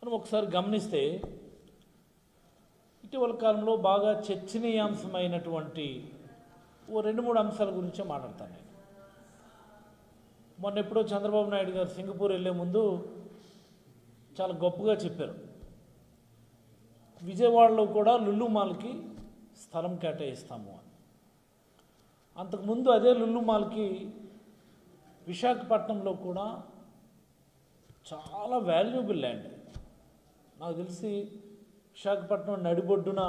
మనం ఒకసారి గమనిస్తే ఇటీవల కాలంలో బాగా చర్చనీయాంశమైనటువంటి ఓ 2-3 అంశాల గురించే మాట్లాడతాను నేను. మొన్న ఎప్పుడో చంద్రబాబు నాయుడు గారు సింగపూర్ వెళ్ళే ముందు చాలా గొప్పగా చెప్పారు, విజయవాడలో కూడా లుల్లు మాల్కి స్థలం కేటాయిస్తాము అని. అంతకుముందు అదే లుల్లు మాల్కి విశాఖపట్నంలో కూడా చాలా వాల్యుబుల్ ల్యాండ్, నాకు తెలిసి విశాఖపట్నం నడిబొడ్డున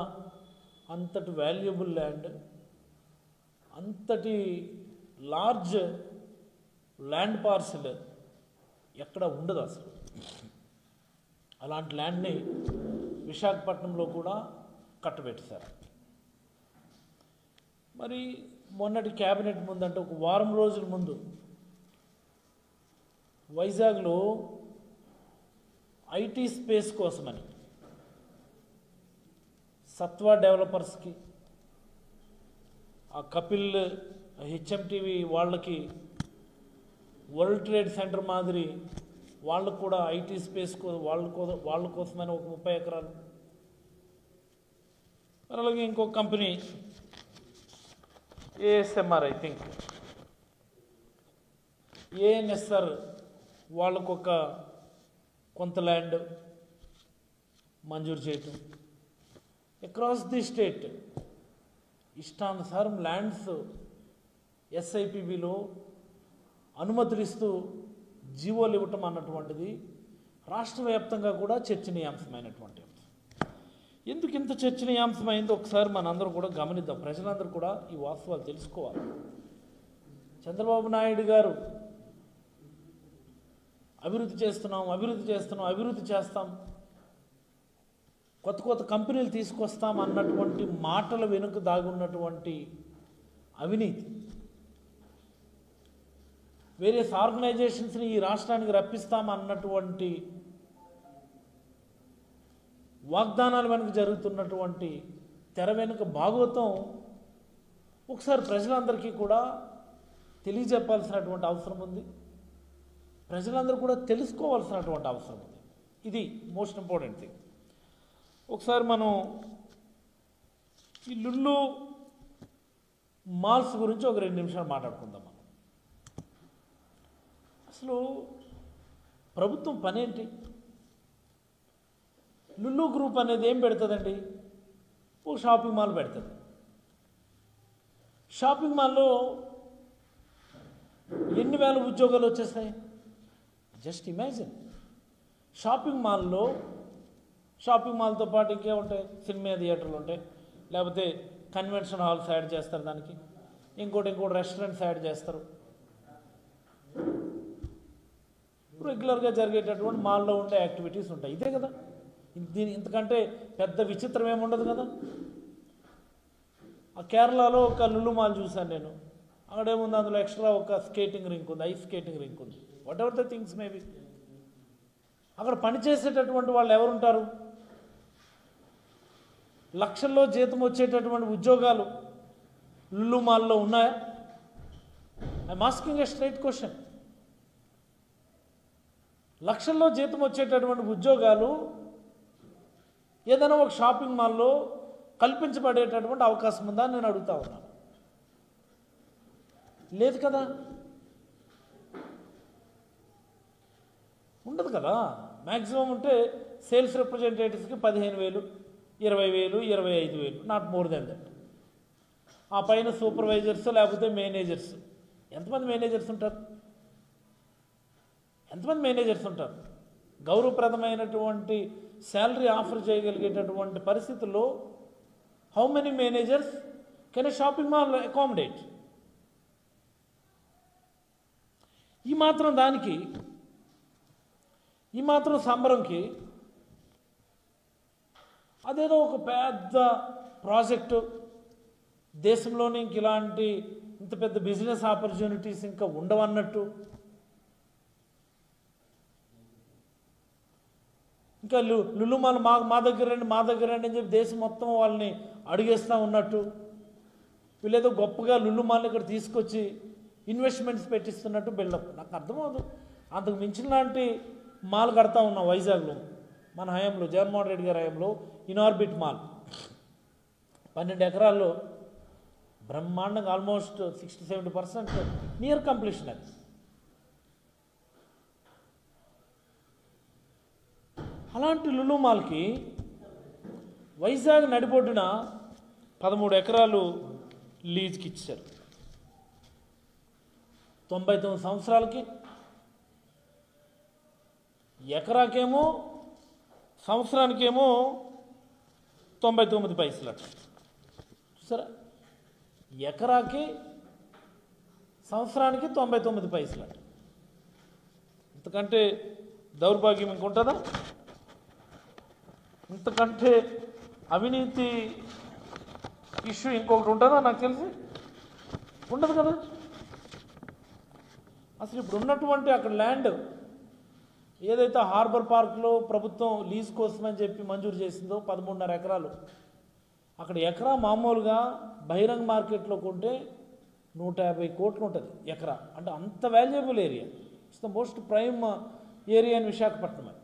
అంతటి వాల్యుబుల్ ల్యాండ్, అంతటి లార్జ్ ల్యాండ్ పార్సిల్ ఎక్కడ ఉండదు అసలు. అలాంటి ల్యాండ్ని విశాఖపట్నంలో కూడా కట్టబెట్టేశారు. మరి మొన్నటి క్యాబినెట్ ముందంటే ఒక వారం రోజుల ముందు వైజాగ్లో ఐటీ స్పేస్ కోసమని సత్వా డెవలపర్స్కి, ఆ కపిల్ హెచ్ఎంటీవీ వాళ్ళకి, వరల్డ్ ట్రేడ్ సెంటర్ మాదిరి వాళ్ళకు కూడా ఐటీ స్పేస్ వాళ్ళ కోసమని ఒక 30 ఎకరాలు, అలాగే ఇంకొక company ASMR I think ANSR వాళ్ళకొక కొంత ల్యాండ్ మంజూరు చేయటం, అక్రాస్ ది స్టేట్ ఇష్టానుసారం ల్యాండ్స్ ఎస్ఐపిబిలో అనుమతులు ఇస్తూ జీవోలు ఇవ్వటం అన్నటువంటిది రాష్ట్ర వ్యాప్తంగా కూడా చర్చనీయాంశమైనటువంటి అంశం. ఎందుకు ఇంత చర్చనీయాంశమైందో ఒకసారి మనందరూ కూడా గమనిద్దాం. ప్రజలందరూ కూడా ఈ వాస్తవాలు తెలుసుకోవాలి. చంద్రబాబు నాయుడు గారు అభివృద్ధి చేస్తాం, కొత్త కొత్త కంపెనీలు తీసుకొస్తాం అన్నటువంటి మాటల వెనుక దాగున్నటువంటి అవినీతి, వేరియస్ ఆర్గనైజేషన్స్ని ఈ రాష్ట్రానికి రప్పిస్తాం అన్నటువంటి వాగ్దానాల వెనుక జరుగుతున్నటువంటి తెర వెనుక భాగవతం ఒకసారి ప్రజలందరికీ కూడా తెలియజెప్పాల్సినటువంటి అవసరం ఉంది. ప్రజలందరూ కూడా తెలుసుకోవాల్సినటువంటి అవసరం ఉంది. ఇది మోస్ట్ ఇంపార్టెంట్ థింగ్. ఒకసారి మనం ఈ లుల్లు మాల్స్ గురించి ఒక 2 నిమిషాలు మాట్లాడుకుందాం. మనం అసలు ప్రభుత్వం పనేంటి? లుల్లు గ్రూప్ అనేది ఏం పెడుతుందండి? ఒక షాపింగ్ మాల్ పెడుతుంది. షాపింగ్ మాల్లో ఎన్ని వేల ఉద్యోగాలు వచ్చేస్తాయి? Just imagine. షాపింగ్ మాల్తో పాటు ఇంకే ఉంటాయి, సినిమా థియేటర్లు ఉంటాయి, లేకపోతే కన్వెన్షన్ హాల్స్ యాడ్ చేస్తారు, దానికి ఇంకోటి రెస్టారెంట్స్ యాడ్ చేస్తారు. రెగ్యులర్గా జరిగేటటువంటి మాల్లో ఉండే యాక్టివిటీస్ ఉంటాయి. ఇదే కదా, ఇంతకంటే పెద్ద విచిత్రం ఏముండదు కదా. ఆ కేరళలో ఒక లుల్లు మాల్ చూశాను నేను. అక్కడేముంది, అందులో ఎక్స్ట్రా ఒక స్కేటింగ్ రింక్ ఉంది, ఐస్ స్కేటింగ్ రింక్ ఉంది, what ever the things maybe. అక్కడ పనిచేసేటటువంటి వాళ్ళు ఎవరుంటారు? లక్షల్లో జీతం వచ్చేటటువంటి ఉద్యోగాలు లుల్లు మాల్లో ఉన్నాయా? I'm asking a straight question. లక్షల్లో జీతం వచ్చేటటువంటి ఉద్యోగాలు ఏదైనా ఒక షాపింగ్ మాల్లో కల్పించబడేటటువంటి అవకాశం ఉందా అని నేను అడుగుతా ఉన్నాను. లేదు కదా, ఉండదు కదా. మ్యాక్సిమం ఉంటే సేల్స్ రిప్రజెంటేటివ్స్కి 15,000, 20,000, 25,000, నాట్ మోర్ దెన్ దట్. ఆ పైన సూపర్వైజర్స్ లేకపోతే మేనేజర్స్. ఎంతమంది మేనేజర్స్ ఉంటారు? గౌరవప్రదమైనటువంటి శాలరీ ఆఫర్ చేయగలిగేటటువంటి పరిస్థితుల్లో how many managers can A shopping mall accommodate? ఈ మాత్రం సంబరంకి అదేదో ఒక పెద్ద ప్రాజెక్టు, దేశంలోనే ఇంత పెద్ద బిజినెస్ ఆపర్చునిటీస్ ఇంకా ఉండవన్నట్టు, ఇంకా లుల్లు మాల్ మా దగ్గర రండి అని చెప్పి దేశం మొత్తం వాళ్ళని అడిగేస్తూ ఉన్నట్టు, వీళ్ళేదో గొప్పగా లుల్లు మాల్ని ఇక్కడ తీసుకొచ్చి ఇన్వెస్ట్మెంట్స్ పెట్టిస్తున్నట్టు బిల్డప్. నాకు అర్థమవుతుంది. అంతకు మించిన లాంటి మాల్ కడతా ఉన్నాం వైజాగ్లో. మన హయాంలో జగన్మోహన్ రెడ్డి గారి హయాంలో ఇన్ఆర్బిట్ మాల్ 12 ఎకరాల్లో బ్రహ్మాండంగా ఆల్మోస్ట్ 60-70% నియర్ కంప్లీషన్ అది. అలాంటి లులు మాల్కి వైజాగ్ నడిబొడ్డున 13 ఎకరాలు లీజ్కి ఇచ్చారు. 99 సంవత్సరాలకి ఎకరాకేమో సంవత్సరానికేమో 99 పైసలు అట. చూసారా, ఎకరాకి సంవత్సరానికి 99 పైసలు అట. ఇంతకంటే దౌర్భాగ్యం ఇంకుంటుందా? ఇంతకంటే అవినీతి ఇష్యూ ఇంకొకటి ఉంటుందా? నాకు తెలిసి ఉండదు కదా. అసలు ఇప్పుడు ఉన్నటువంటి అక్కడ ల్యాండ్ ఏదైతే హార్బర్ పార్క్లో ప్రభుత్వం లీజ్ కోసమని చెప్పి మంజూరు చేసిందో 13.5 ఎకరాలు, అక్కడ ఎకరా మామూలుగా బహిరంగ మార్కెట్లో కొంటే 150 కోట్లు ఉంటుంది ఎకరా. అంటే అంత valuable area, it's the most prime area in Visakhapatnam.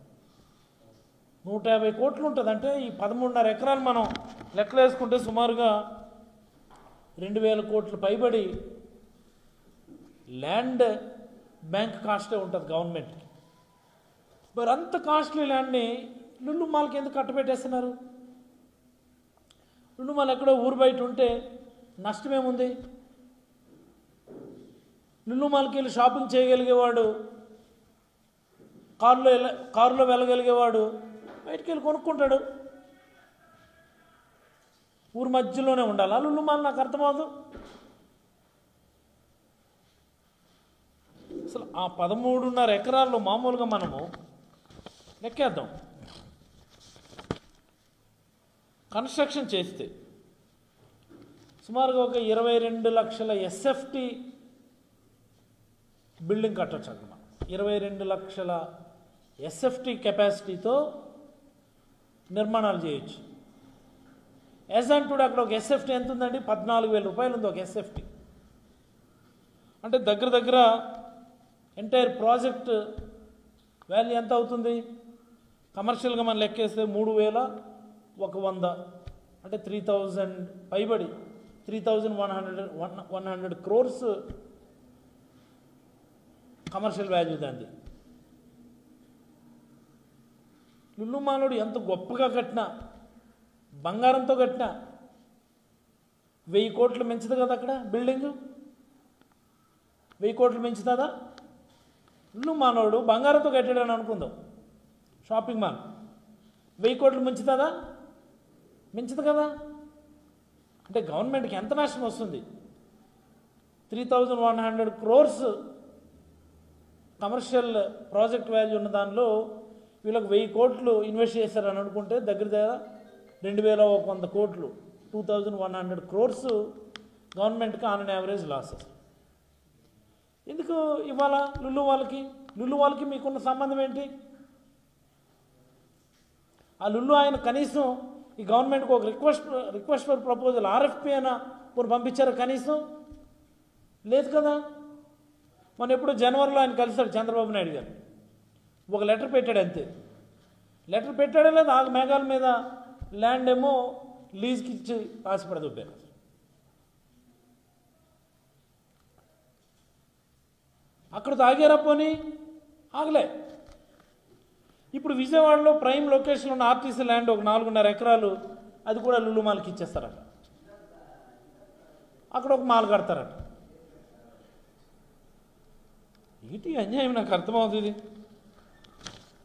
150 కోట్లు ఉంటుంది. అంటే ఈ 13.5 ఎకరాలు మనం లెక్కలు వేసుకుంటే సుమారుగా 2000 కోట్లు పైబడి ల్యాండ్ బ్యాంక్ కాస్టే ఉంటుంది గవర్నమెంట్కి. మరి అంత కాస్ట్లీ ల్యాండ్ని లులు మాల్కి ఎందుకు కట్టబెట్టేస్తున్నారు? లులు మాల్ ఎక్కడో ఊరు బయట ఉంటే నష్టమేముంది? లులు మాల్కి వెళ్ళి షాపింగ్ చేయగలిగేవాడు, కారులో వెళ్ళగలిగేవాడు బయటికి వెళ్ళి కొనుక్కుంటాడు. ఊరు మధ్యలోనే ఉండాలి లులు మాల్. నాకు అర్థమవుదు. అసలు ఆ 13.5 ఎకరాల్లో మామూలుగా మనము లెక్కేద్దాం, కన్స్ట్రక్షన్ చేస్తే సుమారుగా ఒక 22 లక్షల ఎస్ఎఫ్టీ బిల్డింగ్ కట్టొచ్చు అన్నమాట. 22 లక్షల ఎస్ఎఫ్టీ కెపాసిటీతో నిర్మాణాలు చేయొచ్చు. యాజ్ అండ్ టుడే అక్కడ ఒక ఎస్ఎఫ్టీ ఎంత ఉందండి? 14,000 రూపాయలు ఉంది ఒక ఎస్ఎఫ్టీ. అంటే దగ్గర దగ్గర ఎంటైర్ ప్రాజెక్ట్ వాల్యూ ఎంత అవుతుంది? కమర్షియల్గా మనం లెక్కేస్తే 3,100, అంటే 3,000 పైబడి 3,100 crores కమర్షియల్ వాల్యూ దాన్ని. లులు మాలోడు ఎంత గొప్పగా కట్టినా, బంగారంతో కట్టినా 1000 కోట్లు మించదు కదా అక్కడ బిల్డింగ్. 1000 కోట్లు మించుతుందా? లులు మాలోడు బంగారంతో కట్టాడని అనుకుందాం, షాపింగ్ మాల్ 1000 కోట్లు మించుతుందా? మించదు కదా. అంటే గవర్నమెంట్కి ఎంత నష్టం వస్తుంది? 3,100 crores కమర్షియల్ ప్రాజెక్ట్ వాల్యూ ఉన్న దానిలో వీళ్ళకి 1000 కోట్లు ఇన్వెస్ట్ చేశారని అనుకుంటే దగ్గర దగ్గర 2,100 కోట్లు, 2,100 crores గవర్నమెంట్కి ఆన్ అన్ యావరేజ్ లాసెస్. ఎందుకు ఇవాళ లులు వాళ్ళకి మీకున్న సంబంధం ఏంటి? ఆ లులు ఆయన కనీసం ఈ గవర్నమెంట్కి ఒక రిక్వెస్ట్ ఫర్ ప్రపోజల్ ఆర్ఎఫ్పి అయినా కొన్ని పంపించారు కనీసం? లేదు కదా. మన ఎప్పుడు జనవరిలో ఆయన కలిశాడు చంద్రబాబు నాయుడు గారు, ఒక లెటర్ పెట్టాడు అంతే. లెటర్ పెట్టాడే లేదు, ఆ మేఘాల మీద ల్యాండ్ ఏమో లీజ్కి ఇచ్చి ఆశపడదుబ్బారు. అక్కడ తాగారా? పోనీ ఆగలే. ఇప్పుడు విజయవాడలో ప్రైమ్ లొకేషన్ ఉన్న ఆర్టీసీ ల్యాండ్ ఒక 4.5 ఎకరాలు, అది కూడా లులు మాల్కి ఇచ్చేస్తారట. అక్కడ ఒక మాల్ కడతారట. ఏంటి అన్యాయం? నాకు అర్థమవుతుంది.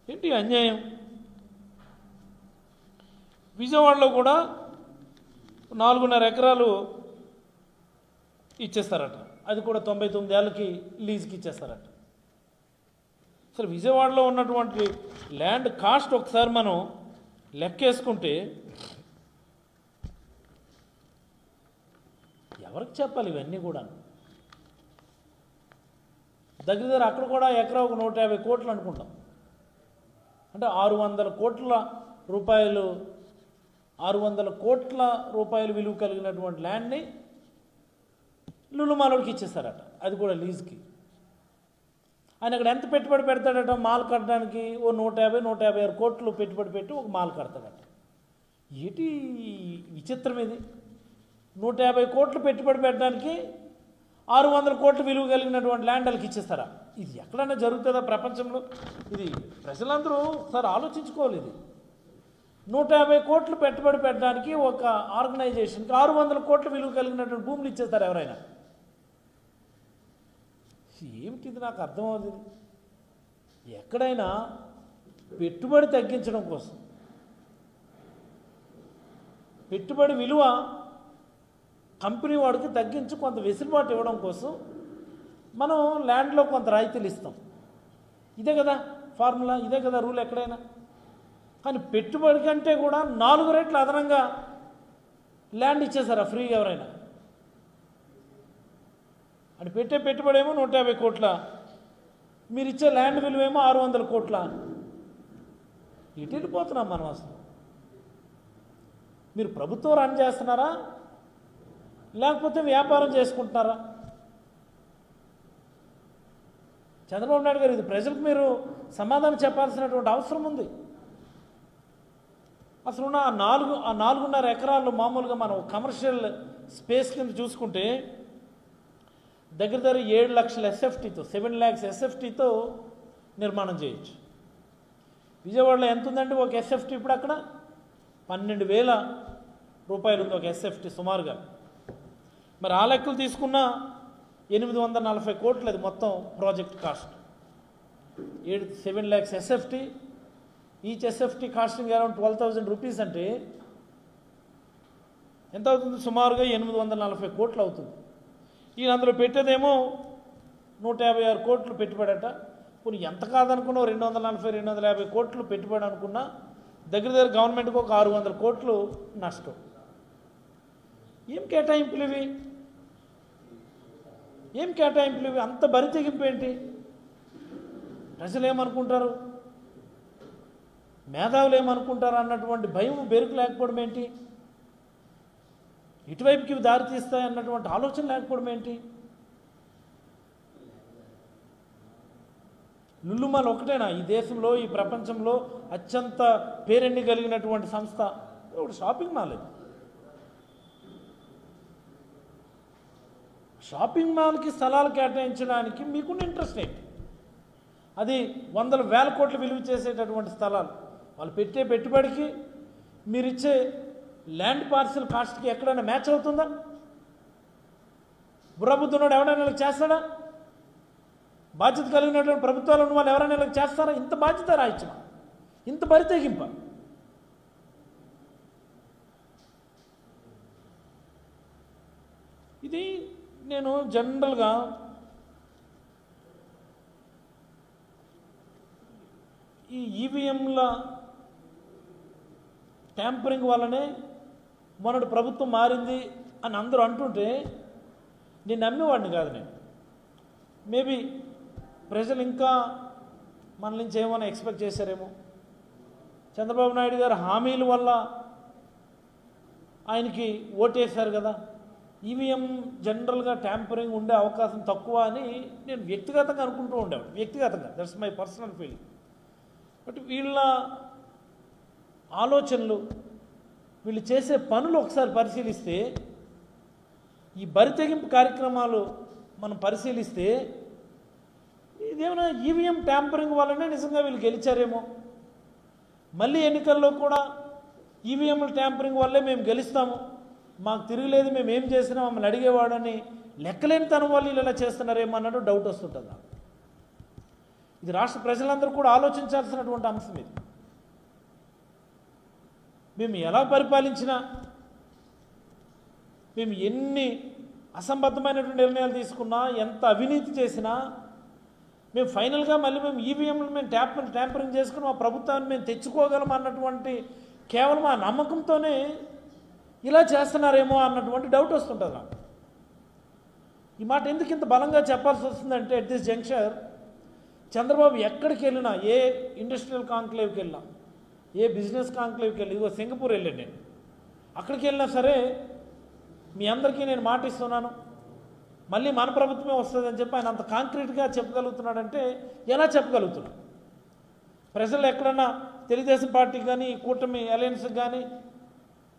ఏంటి అన్యాయం? విజయవాడలో కూడా 4.5 ఎకరాలు ఇచ్చేస్తారట, అది కూడా 99 ఏళ్ళకి లీజ్కి ఇచ్చేస్తారట. అసలు విజయవాడలో ఉన్నటువంటి ల్యాండ్ కాస్ట్ ఒకసారి మనం లెక్కేసుకుంటే ఎవరికి చెప్పాలి ఇవన్నీ కూడా? దగ్గర దగ్గర అక్కడ కూడా ఎకరా ఒక 150 కోట్లు అనుకుంటాం. అంటే 600 కోట్ల రూపాయలు విలువ కలిగినటువంటి ల్యాండ్ని లులు మాలోడికి ఇచ్చేస్తారట, అది కూడా లీజ్కి. ఆయన అక్కడ ఎంత పెట్టుబడి పెడతాడట మాల్ కట్టడానికి? ఓ 150-156 కోట్లు పెట్టుబడి పెట్టి ఒక మాల్ కడతాడట. ఏంటి విచిత్రం ఇది? 150 కోట్లు పెట్టుబడి పెట్టడానికి 600 కోట్లు విలువ కలిగినటువంటి ల్యాండ్ వాళ్ళకి ఇచ్చేస్తారా? ఇది ఎక్కడైనా జరుగుతుందా ప్రపంచంలో? ఇది ప్రజలందరూ ఒకసారి ఆలోచించుకోవాలి. ఇది 150 కోట్లు పెట్టుబడి పెట్టడానికి ఒక ఆర్గనైజేషన్కి 600 కోట్ల విలువ కలిగినటువంటి భూములు ఇచ్చేస్తారు ఎవరైనా? ఏమిటిది నాకు అర్థం అవుతుంది. ఎక్కడైనా పెట్టుబడి తగ్గించడం కోసం, పెట్టుబడి విలువ కంపెనీ వాడికి తగ్గించి కొంత వెసులుబాటు ఇవ్వడం కోసం మనం ల్యాండ్లో కొంత రాయితీలు ఇస్తాం. ఇదే కదా ఫార్ములా, ఇదే కదా రూల్ ఎక్కడైనా. కానీ పెట్టుబడి కంటే కూడా 4 రెట్లు అదనంగా ల్యాండ్ ఇచ్చేసారా ఫ్రీగా ఎవరైనా? అని పెట్టే పెట్టుబడి ఏమో 150 కోట్ల, మీరు ఇచ్చే ల్యాండ్ విలువేమో 600 కోట్ల. ఇటు వెళ్ళిపోతున్నాం మనం అసలు. మీరు ప్రభుత్వం రన్ చేస్తున్నారా లేకపోతే వ్యాపారం చేసుకుంటున్నారా? చంద్రబాబు నాయుడు గారు, ఇది ప్రజలకు మీరు సమాధానం చెప్పాల్సినటువంటి అవసరం ఉంది. అసలు ఉన్న 4.5 ఎకరాలు మామూలుగా మనం కమర్షియల్ స్పేస్ కింద చూసుకుంటే దగ్గర 7 లక్షల ఎస్ఎఫ్టీతో 7 lakhs ఎస్ఎఫ్టీతో నిర్మాణం చేయొచ్చు. విజయవాడలో ఎంత ఉందండి ఒక ఎస్ఎఫ్టీ? ఇప్పుడు అక్కడ 12,000 రూపాయలు ఉంది ఒక ఎస్ఎఫ్టీ సుమారుగా. మరి ఆ లెక్కలు తీసుకున్న 840 కోట్లు అది మొత్తం project cost. 7 lakhs SFT, each SFT costing around 12,000 rupees అంటే ఎంత అవుతుంది? సుమారుగా 840 కోట్లు అవుతుంది. ఈయన అందులో పెట్టేదేమో 156 కోట్లు పెట్టుబడట. కొన్ని ఎంత కాదనుకున్నా 240-250 కోట్లు పెట్టుబడి అనుకున్నా దగ్గర గవర్నమెంట్కి ఒక 600 కోట్లు నష్టం. ఏం కేటాయింపులు ఇవి? ఏం కేటాయింపులు ఇవి? అంత బరి తెగింపు ఏంటి? ప్రజలు ఏమనుకుంటారు, మేధావులు ఏమనుకుంటారు అన్నటువంటి భయం బెరుకు లేకపోవడం ఏంటి? ఇటువైపుకి ఇవి దారి తీస్తాయి అన్నటువంటి ఆలోచన లేకపోవడం ఏంటి? లుల్లుమాల్ ఒకటేనా ఈ దేశంలో, ఈ ప్రపంచంలో అత్యంత పేరెన్ని కలిగినటువంటి సంస్థ? ఒకటి షాపింగ్ మాల్. షాపింగ్ మాల్కి స్థలాలు కేటాయించడానికి మీకున్న ఇంట్రెస్ట్ ఏంటి? అది 100,000 కోట్లు విలువ చేసేటటువంటి స్థలాలు. వాళ్ళు పెట్టే పెట్టుబడికి మీరిచ్చే ల్యాండ్ పార్సిల్ కాస్ట్కి ఎక్కడైనా మ్యాచ్ అవుతుందా? బుర్రబుద్ధున్నాడు ఎవరైనా ఇలా చేస్తాడా? బాధ్యత కలిగినటువంటి ప్రభుత్వాలు ఉన్న వాళ్ళు ఎవరైనా ఇలా చేస్తారా? ఇంత బాధ్యత రాయించమ, ఇంత బరి తెగింప. ఇది నేను జనరల్గా ఈ ఈవీఎంల ట్యాంపరింగ్ వల్లనే మొన్నటి ప్రభుత్వం మారింది అని అందరూ అంటుంటే నేను నమ్మేవాడిని కాదు. నేను మేబీ ప్రజలు ఇంకా మన నుంచి ఏమైనా ఎక్స్పెక్ట్ చేశారేమో. చంద్రబాబు నాయుడు గారు హామీల వల్ల ఆయనకి ఓటేశారు కదా, ఈవీఎం జనరల్గా ట్యాంపరింగ్ ఉండే అవకాశం తక్కువ అని నేను వ్యక్తిగతంగా అనుకుంటూ ఉండేవాడు. వ్యక్తిగతంగా, that's my personal feeling. But వీళ్ళ ఆలోచనలు, వీళ్ళు చేసే పనులు ఒకసారి పరిశీలిస్తే, ఈ బరితెగింపు కార్యక్రమాలు మనం పరిశీలిస్తే ఇదేమైనా ఈవీఎం ట్యాంపరింగ్ వల్లనే నిజంగా వీళ్ళు గెలిచారేమో. మళ్ళీ ఎన్నికల్లో కూడా ఈవీఎంల ట్యాంపరింగ్ వల్లే మేము గెలుస్తాము, మాకు తిరగలేదు, మేము ఏం చేసినా మమ్మల్ని అడిగేవాడని లెక్కలేని తన వాళ్ళు వీళ్ళు ఇలా చేస్తున్నారేమో అన్నట్టు డౌట్ వస్తుంటుంది నాకు. ఇది రాష్ట్ర ప్రజలందరూ కూడా ఆలోచించాల్సినటువంటి అంశం. ఇది మేము ఎలా పరిపాలించినా, మేము ఎన్ని అసంబద్ధమైనటువంటి నిర్ణయాలు తీసుకున్నా, ఎంత అవినీతి చేసినా, మేము ఫైనల్గా మళ్ళీ మేము ఈవీఎంలు మేము ట్యాంపరింగ్ చేసుకుని మా ప్రభుత్వాన్ని మేము తెచ్చుకోగలం అన్నటువంటి కేవలం ఆ నమ్మకంతోనే ఇలా చేస్తున్నారేమో అన్నటువంటి డౌట్ వస్తుంటుంది నాకు. ఈ మాట ఎందుకు ఇంత బలంగా చెప్పాల్సి వస్తుందంటే, అట్ దిస్ జంక్చర్ చంద్రబాబు ఎక్కడికి వెళ్ళినా, ఏ ఇండస్ట్రియల్ కాంక్లేవ్కి వెళ్ళినా, ఏ బిజినెస్ కాంక్లేవ్కి వెళ్ళి, ఇదిగో సింగపూర్ వెళ్ళాను నేను, అక్కడికి వెళ్ళినా సరే మీ అందరికీ నేను మాట ఇస్తున్నాను, మళ్ళీ మన ప్రభుత్వమే వస్తుందని చెప్పి ఆయన అంత కాంక్రీట్గా చెప్పగలుగుతున్నాడంటే ఎలా చెప్పగలుగుతున్నాడు? ప్రజలు ఎక్కడన్నా తెలుగుదేశం పార్టీకి కానీ కూటమి అలయన్స్కి కానీ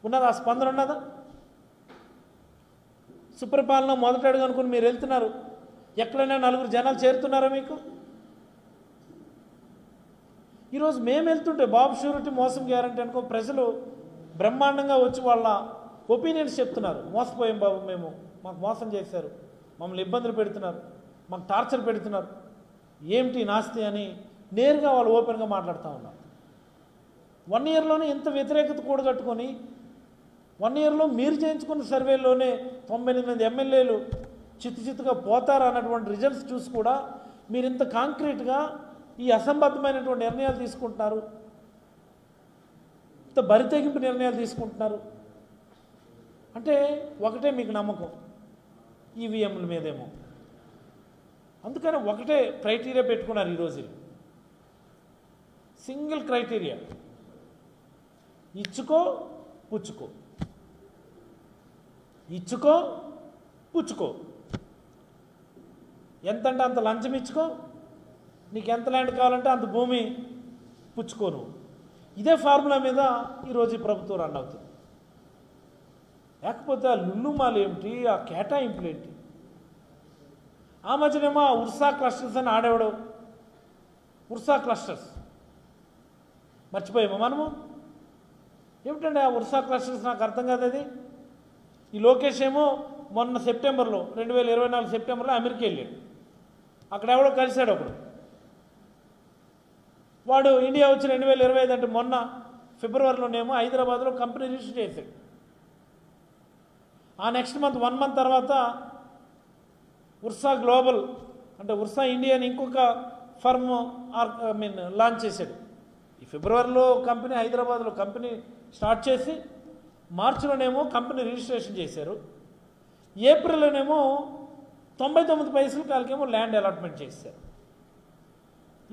ఉన్నదా? ఆ స్పందన ఉన్నదా? సుపరిపాలన మొదటి అడుగు అనుకుని మీరు వెళ్తున్నారు, ఎక్కడైనా నలుగురు జనాలు చేరుతున్నారా మీకు? ఈరోజు మేము వెళ్తుంటే బాబు షూరిటీ మోసం గ్యారంటీ అనుకో ప్రజలు బ్రహ్మాండంగా వచ్చి వాళ్ళ ఒపీనియన్స్ చెప్తున్నారు. మోసపోయాం బాబు, మేము మాకు మోసం చేశారు, మమ్మల్ని ఇబ్బందులు పెడుతున్నారు, మాకు టార్చర్ పెడుతున్నారు, ఏమిటి నాస్తి అని నేరుగా వాళ్ళు ఓపెన్గా మాట్లాడుతూ ఉన్నారు. 1 ఇయర్లోనే ఇంత వ్యతిరేకత కూడగట్టుకొని 1 ఇయర్లో మీరు చేయించుకున్న సర్వేలోనే 98 ఎమ్మెల్యేలు చిత్తుగా పోతారు అన్నటువంటి రిజల్ట్స్ చూసి కూడా మీరు ఇంత కాంక్రీట్గా ఈ అసంబద్ధమైనటువంటి నిర్ణయాలు తీసుకుంటున్నారు, ఇంత బరితెగింపు నిర్ణయాలు తీసుకుంటున్నారు అంటే ఒకటే మీకు నమ్మకం ఈవీఎంల మీదేమో. అందుకని ఒకటే క్రైటీరియా పెట్టుకున్నారు ఈరోజు, సింగిల్ క్రైటీరియా, ఇచ్చుకో పుచ్చుకో, ఇచ్చుకో పుచ్చుకో, ఎంతంటే అంత లంచం ఇచ్చుకో, నీకు ఎంత ల్యాండ్ కావాలంటే అంత భూమి పుచ్చుకో నువ్వు. ఇదే ఫార్ములా మీద ఈరోజు ఈ ప్రభుత్వం రన్ అవుతుంది. లేకపోతే ఆ లుల్లుమాలు ఏమిటి, ఆ కేటాయింపులు ఏంటి? ఆ మధ్యనేమో ఉర్సా క్లస్టర్స్ అని ఆడేవాడు, ఉర్సా క్లస్టర్స్ మర్చిపోయామా మనము? ఏమిటండి ఆ ఉర్సా క్లస్టర్స్? నాకు అర్థం కాదు అది. ఈ లోకేష్ ఏమో మొన్న సెప్టెంబర్లో 2024 సెప్టెంబర్లో అమెరికా వెళ్ళాడు, అక్కడ ఎవడో కలిశాడు ఒకడు, వాడు ఇండియా వచ్చి 2025 అంటే మొన్న ఫిబ్రవరిలోనేమో హైదరాబాద్లో కంపెనీ రిజిస్టర్ చేశాడు. ఆ నెక్స్ట్ మంత్ 1 మంత్ తర్వాత ఉర్సా గ్లోబల్ అంటే ఉర్సా ఇండియా అని ఇంకొక ఫర్మ్ లాంచ్ చేశాడు. ఈ ఫిబ్రవరిలో కంపెనీ హైదరాబాద్లో కంపెనీ స్టార్ట్ చేసి మార్చిలోనేమో కంపెనీ రిజిస్ట్రేషన్ చేశారు, ఏప్రిల్లోనేమో 99 పైసలు కాలకేమో ల్యాండ్ అలాట్మెంట్ చేశారు.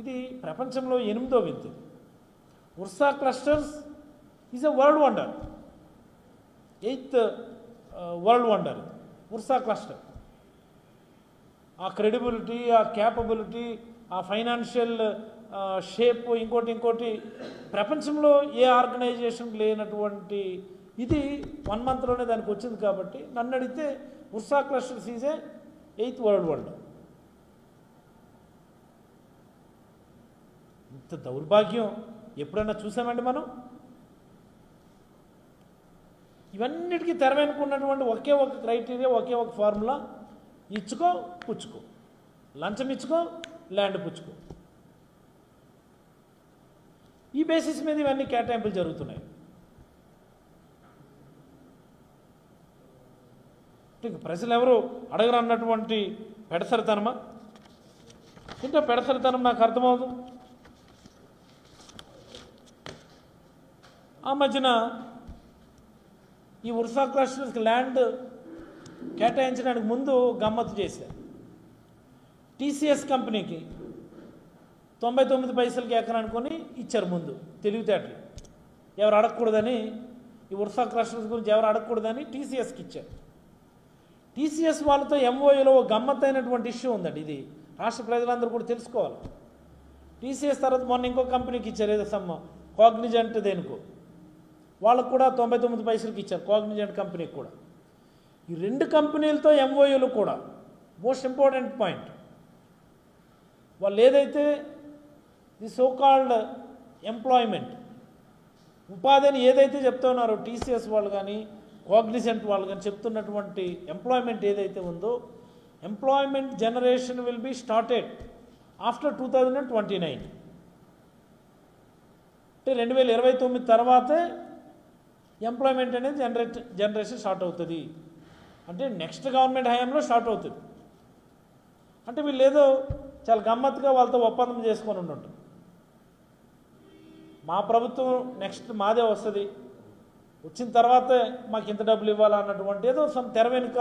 ఇది ప్రపంచంలో 8వ వింత. Ursa clusters is a world wonder, 8th world wonder Ursa cluster. ఆ క్రెడిబిలిటీ, ఆ క్యాపబిలిటీ, ఆ ఫైనాన్షియల్ షేప్, ఇంకోటి ప్రపంచంలో ఏ ఆర్గనైజేషన్ లేనటువంటి ఇది 1 మంత్లోనే దానికి వచ్చింది. కాబట్టి నన్ను అడిగితే Ursa clusters is a 8th world wonder. ఇంత దౌర్భాగ్యం ఎప్పుడైనా చూసామండి మనం? ఇవన్నిటికీ తెర వెనుకున్నటువంటి ఒకే ఒక క్రైటీరియా, ఒకే ఒక ఫార్ములా, ఇచ్చుకో పుచ్చుకో, లంచం ఇచ్చుకో ల్యాండ్ పుచ్చుకో. ఈ బేసిస్ మీద ఇవన్నీ కేటాయింపులు జరుగుతున్నాయి. ప్రజలు ఎవరు అడగరు అన్నటువంటి పెడసరితనమా? ఇంకా పెడసరితనం నాకు అర్థమవుతుంది. ఆ మధ్యన ఈ ఉర్సా క్లస్టర్స్కి ల్యాండ్ కేటాయించడానికి ముందు గమ్మత్తు చేశారు. టీసీఎస్ కంపెనీకి 99 పైసలకి ఎకరా అనుకొని ఇచ్చారు ముందు, తెలివితేటలు. ఎవరు అడగకూడదని, ఈ ఉర్సా క్లస్టర్స్ గురించి ఎవరు అడగకూడదని టీసీఎస్కి ఇచ్చారు. టీసీఎస్ వాళ్ళతో ఎంఓయూలో గమ్మత్తైనటువంటి ఇష్యూ ఉందండి. ఇది రాష్ట్ర ప్రజలందరూ కూడా తెలుసుకోవాలి. టీసీఎస్ తర్వాత మొన్న ఇంకో కంపెనీకి ఇచ్చారు, ఏదో సమ్మ కాగ్నిజెంట్ దేనికో, వాళ్ళకు కూడా 99 పైసలకి ఇచ్చారు, కాగ్నిజెంట్ కంపెనీకి కూడా. ఈ 2 కంపెనీలతో ఎంఓయూలు కూడా మోస్ట్ ఇంపార్టెంట్ పాయింట్, వాళ్ళు ఏదైతే ది సోకాల్డ్ ఎంప్లాయ్మెంట్ ఉపాధిని ఏదైతే చెప్తున్నారో టీసీఎస్ వాళ్ళు కానీ కాగ్నిజెంట్ వాళ్ళు కానీ చెప్తున్నటువంటి ఎంప్లాయ్మెంట్ ఏదైతే ఉందో, employment generation will be started after 2029. అంటే 2029 తర్వాతే ఎంప్లాయ్మెంట్ అనేది జనరేషన్ స్టార్ట్ అవుతుంది. అంటే నెక్స్ట్ గవర్నమెంట్ హయాంలో స్టార్ట్ అవుతుంది. అంటే వీళ్ళు ఏదో చాలా గమ్మత్తుగా వాళ్ళతో ఒప్పందం చేసుకొని ఉంటుంటారు. మా ప్రభుత్వం నెక్స్ట్ మాదే వస్తుంది, వచ్చిన తర్వాతే మాకు ఇంత డబ్బులు ఇవ్వాలా అన్నటువంటి ఏదో తెర వెనుక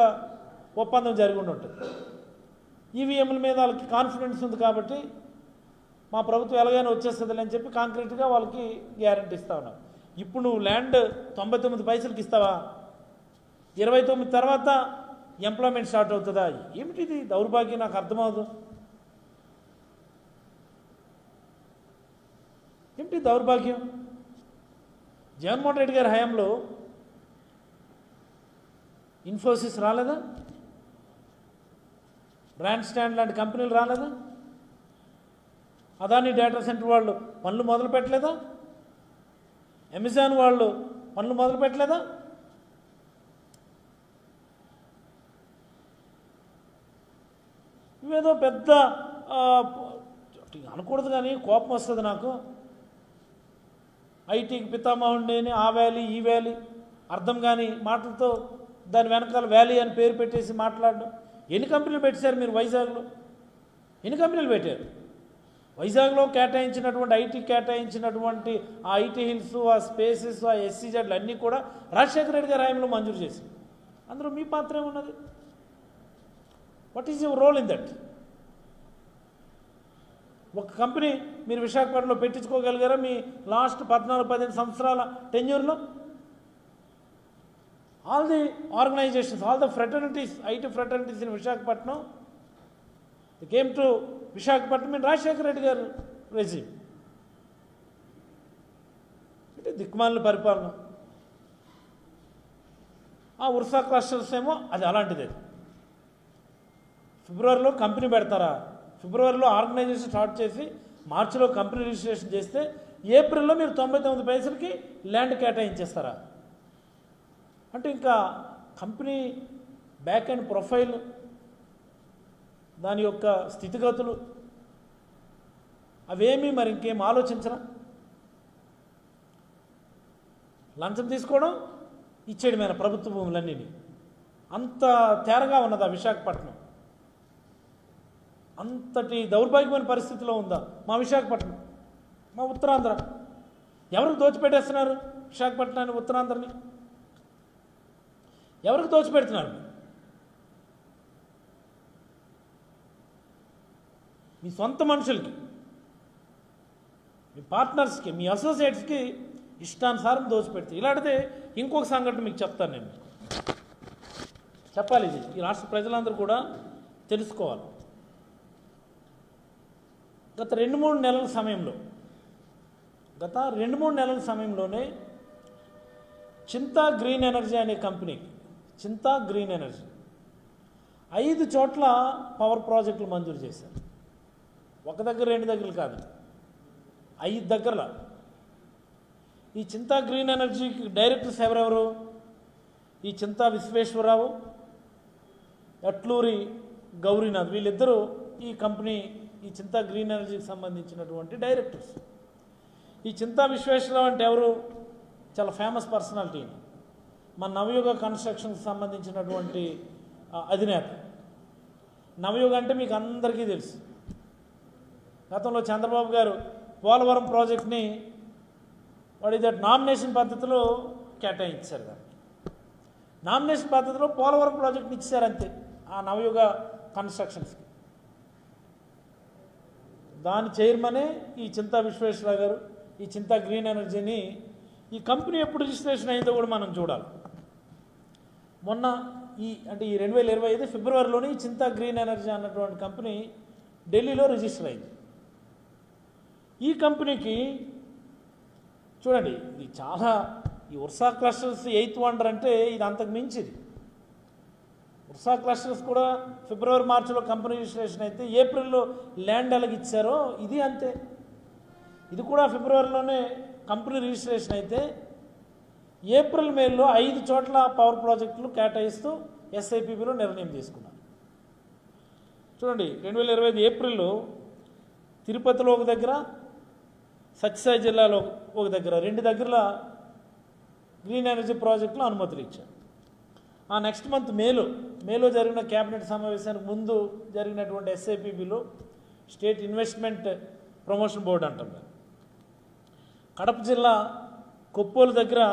ఒప్పందం జరిగి ఉంటుంది. ఈవీఎంల మీద వాళ్ళకి కాన్ఫిడెన్స్ ఉంది కాబట్టి మా ప్రభుత్వం ఎలాగైనా వచ్చేస్తుంది అని చెప్పి కాంక్రీట్గా వాళ్ళకి గ్యారంటీ ఇస్తా ఉన్నారు. ఇప్పుడు నువ్వు ల్యాండ్ 99 పైసలకి ఇస్తావా? 29 తర్వాత ఎంప్లాయ్మెంట్ స్టార్ట్ అవుతుందా? ఏమిటిది దౌర్భాగ్యం? నాకు అర్థమవుతుంది. ఏమిటి దౌర్భాగ్యం? జగన్మోహన్ రెడ్డి గారి హయాంలో ఇన్ఫోసిస్ రాలేదా? బ్రాండ్ స్టాండ్ లాంటి కంపెనీలు రాలేదా? అదానీ డేటా సెంటర్ వాళ్ళు పనులు మొదలు పెట్టలేదా? అమెజాన్ వాళ్ళు పనులు మొదలు పెట్టలేదా? ఇవేదో పెద్ద అనకూడదు కానీ కోపం వస్తుంది నాకు. ఐటీకి పితామహుండేని ఆ వ్యాలీ ఈ వ్యాలీ అర్థం కాని మాటలతో దాని వెనకాల వ్యాలీ అని పేరు పెట్టేసి మాట్లాడడం. ఎన్ని కంపెనీలు పెట్టారు మీరు వైజాగ్లో? ఎన్ని కంపెనీలు పెట్టారు? వైజాగ్లో కేటాయించినటువంటి ఐటీ కేటాయించినటువంటి ఆ ఐటీ హిల్స్, ఆ స్పేసెస్, ఆ ఎస్సీజెడ్లు అన్నీ కూడా రాజశేఖర రెడ్డి గారి హయాంలో మంజూరు చేసి, అందులో మీ పాత్ర ఏమున్నది? What is your role in that? ఒక కంపెనీ మీరు విశాఖపట్నంలో పెట్టించుకోగలిగారా మీ లాస్ట్ 14-15 సంవత్సరాల టెన్యూర్లో? All the organisations, all the fraternities, IT fraternities in Visakhapatnam came to Visakhapatnam in Rajasekhara Reddy garu regime. అంటే దిక్మాలిన పరిపాలన. ఆ ఉర్సా క్లస్టర్స్ ఏమో అది అలాంటిదే. ఫిబ్రవరిలో కంపెనీ పెడతారా? ఫిబ్రవరిలో ఆర్గనైజేషన్ స్టార్ట్ చేసి మార్చిలో కంపెనీ రిజిస్ట్రేషన్ చేస్తే ఏప్రిల్లో మీరు 99 పైసలకి ల్యాండ్ కేటాయించేస్తారా? అంటే ఇంకా కంపెనీ బ్యాక్ అండ్ ప్రొఫైల్, దాని యొక్క స్థితిగతులు అవేమీ మరి ఇంకేం ఆలోచించరా? లంచం తీసుకోవడం, ఇచ్చేయడమైన ప్రభుత్వ భూములన్నీ అంత తేరగా ఉన్నదా విశాఖపట్నం? అంతటి దౌర్భాగ్యమైన పరిస్థితిలో ఉందా మా విశాఖపట్నం, మా ఉత్తరాంధ్ర? ఎవరికి దోచిపెట్టేస్తున్నారు విశాఖపట్నాన్ని, ఉత్తరాంధ్రని? ఎవరికి దోచిపెడుతున్నారు? మీ సొంత మనుషులకి, మీ పార్ట్నర్స్కి, మీ అసోసియేట్స్కి ఇష్టానుసారం దోచిపెడితే. ఇలాంటిదే ఇంకొక సంఘటన మీకు చెప్తాను. నేను చెప్పాలి, ఇది ఈ రాష్ట్ర ప్రజలందరూ కూడా తెలుసుకోవాలి. గత 2-3 నెలల సమయంలోనే చింతా గ్రీన్ ఎనర్జీ అనే కంపెనీకి, చింతా గ్రీన్ ఎనర్జీ 5 చోట్ల పవర్ ప్రాజెక్టులు మంజూరు చేశారు. ఒక దగ్గర 2 దగ్గరలు కాదు, 5 దగ్గరల. ఈ చింతా గ్రీన్ ఎనర్జీకి డైరెక్టర్స్ ఎవరెవరు? ఈ చింతా విశ్వేశ్వరరావు, అట్లూరి గౌరీనాథ్, వీళ్ళిద్దరూ ఈ కంపెనీ, ఈ చింతా గ్రీన్ ఎనర్జీకి సంబంధించినటువంటి డైరెక్టర్స్. ఈ చింతా విశ్వేశ్వరరావు అంటే ఎవరు? చాలా ఫేమస్ పర్సనాలిటీ. మన నవయుగ కన్స్ట్రక్షన్కి సంబంధించినటువంటి అధినేత. నవయుగ అంటే మీకు అందరికీ తెలుసు. గతంలో చంద్రబాబు గారు పోలవరం ప్రాజెక్ట్ని నామినేషన్ పద్ధతిలో కేటాయించారు. దాన్ని నామినేషన్ పద్ధతిలో పోలవరం ప్రాజెక్ట్ని ఇచ్చారు అంతే, ఆ నవయుగ కన్స్ట్రక్షన్స్కి. దాని చైర్మనే ఈ చింతా విశ్వేశ్వరరావు గారు. ఈ చింతా గ్రీన్ ఎనర్జీని, ఈ కంపెనీ ఎప్పుడు రిజిస్ట్రేషన్ అయిందో కూడా మనం చూడాలి. మొన్న ఈ 2025 ఫిబ్రవరిలోనే ఈ చింతా గ్రీన్ ఎనర్జీ అన్నటువంటి కంపెనీ ఢిల్లీలో రిజిస్టర్ అయింది. ఈ కంపెనీకి చూడండి, ఇది చాలా, ఈ ఉర్సా క్లస్టర్స్ 8th వండర్ అంటే ఇది అంతకు మించిది. ఉర్సా క్లస్టర్స్ కూడా ఫిబ్రవరి మార్చిలో కంపెనీ రిజిస్ట్రేషన్ అయితే ఏప్రిల్లో ల్యాండ్ ఎలాగ ఇచ్చారో ఇది అంతే. ఇది కూడా ఫిబ్రవరిలోనే కంపెనీ రిజిస్ట్రేషన్ అయితే ఏప్రిల్ మేలో 5 చోట్ల పవర్ ప్రాజెక్టులు కేటాయిస్తూ ఎస్ఐపిబిలో నిర్ణయం తీసుకున్నారు. చూడండి, 2025 ఏప్రిల్లో తిరుపతిలో ఒక దగ్గర, సత్యసాయి జిల్లాలో ఒక దగ్గర, 2 దగ్గర గ్రీన్ ఎనర్జీ ప్రాజెక్టులో అనుమతులు ఇచ్చారు. ఆ నెక్స్ట్ మంత్ మేలో జరిగిన క్యాబినెట్ సమావేశానికి ముందు జరిగినటువంటి ఎస్ఐపిబిలో, స్టేట్ ఇన్వెస్ట్మెంట్ ప్రమోషన్ బోర్డు అంటాం, కడప జిల్లా కొప్పోలు దగ్గర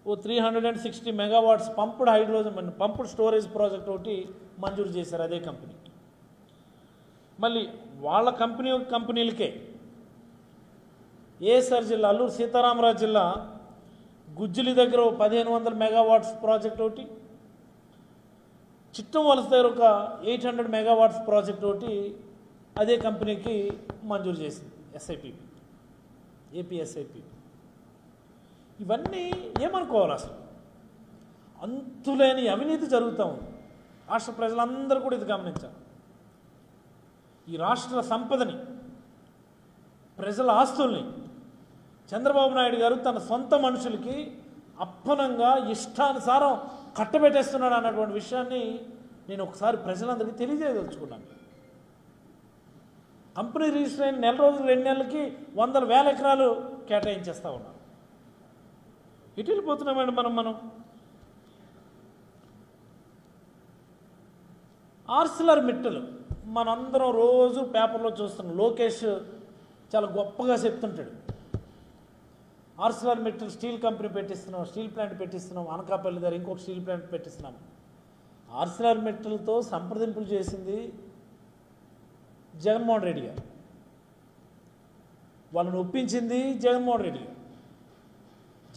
ఓ 360 మెగావాట్స్ పంప్డ్ స్టోరేజ్ ప్రాజెక్ట్ ఒకటి మంజూరు చేశారు అదే కంపెనీకి. మళ్ళీ వాళ్ళ కంపెనీలకే ఏఎస్ఆర్ జిల్లా, అల్లూరు సీతారామరాజు జిల్లా గుజ్జులి దగ్గర 1500 మెగావాట్స్ ప్రాజెక్ట్ ఒకటి, చిట్టం వలస దగ్గర ఒక 800 మెగావాట్స్ ప్రాజెక్ట్ ఒకటి అదే కంపెనీకి మంజూరు చేసింది ఎస్ఐపి, ఏపీ ఎస్ఐపి. ఇవన్నీ ఏమనుకోవాలి? అసలు అంతులేని అవినీతి జరుగుతూ ఉంది. రాష్ట్ర ప్రజలందరూ కూడా ఇది గమనించాలి. ఈ రాష్ట్ర సంపదని, ప్రజల ఆస్తుల్ని చంద్రబాబు నాయుడు గారు తన సొంత మనుషులకి అప్పనంగా ఇష్టానుసారం కట్టబెట్టేస్తున్నాడు అన్నటువంటి విషయాన్ని నేను ఒకసారి ప్రజలందరికీ తెలియజేయదలుచుకున్నాను. కంపెనీ రిజిస్టర్ అయిన నెల రోజులు 2 నెలలకి 100,000 ఎకరాలు కేటాయించేస్తూ ఉన్నారు. ఇటు వెళ్ళిపోతున్నామండి మనం. ఆర్సిలర్ మిట్టల్ మనందరం రోజు పేపర్లో చూస్తున్నాం. లోకేష్ చాలా గొప్పగా చెప్తుంటాడు. ఆర్సిలర్ మిట్టల్ స్టీల్ కంపెనీ పెట్టిస్తున్నాం, స్టీల్ ప్లాంట్ పెట్టిస్తున్నాం, అనకాపల్లి దగ్గర ఇంకొక స్టీల్ ప్లాంట్ పెట్టిస్తున్నాం. ఆర్సిలర్ మిట్టల్తో సంప్రదింపులు చేసింది జగన్మోహన్ రెడ్డి గారు, వాళ్ళని ఒప్పించింది జగన్మోహన్ రెడ్డి గారు.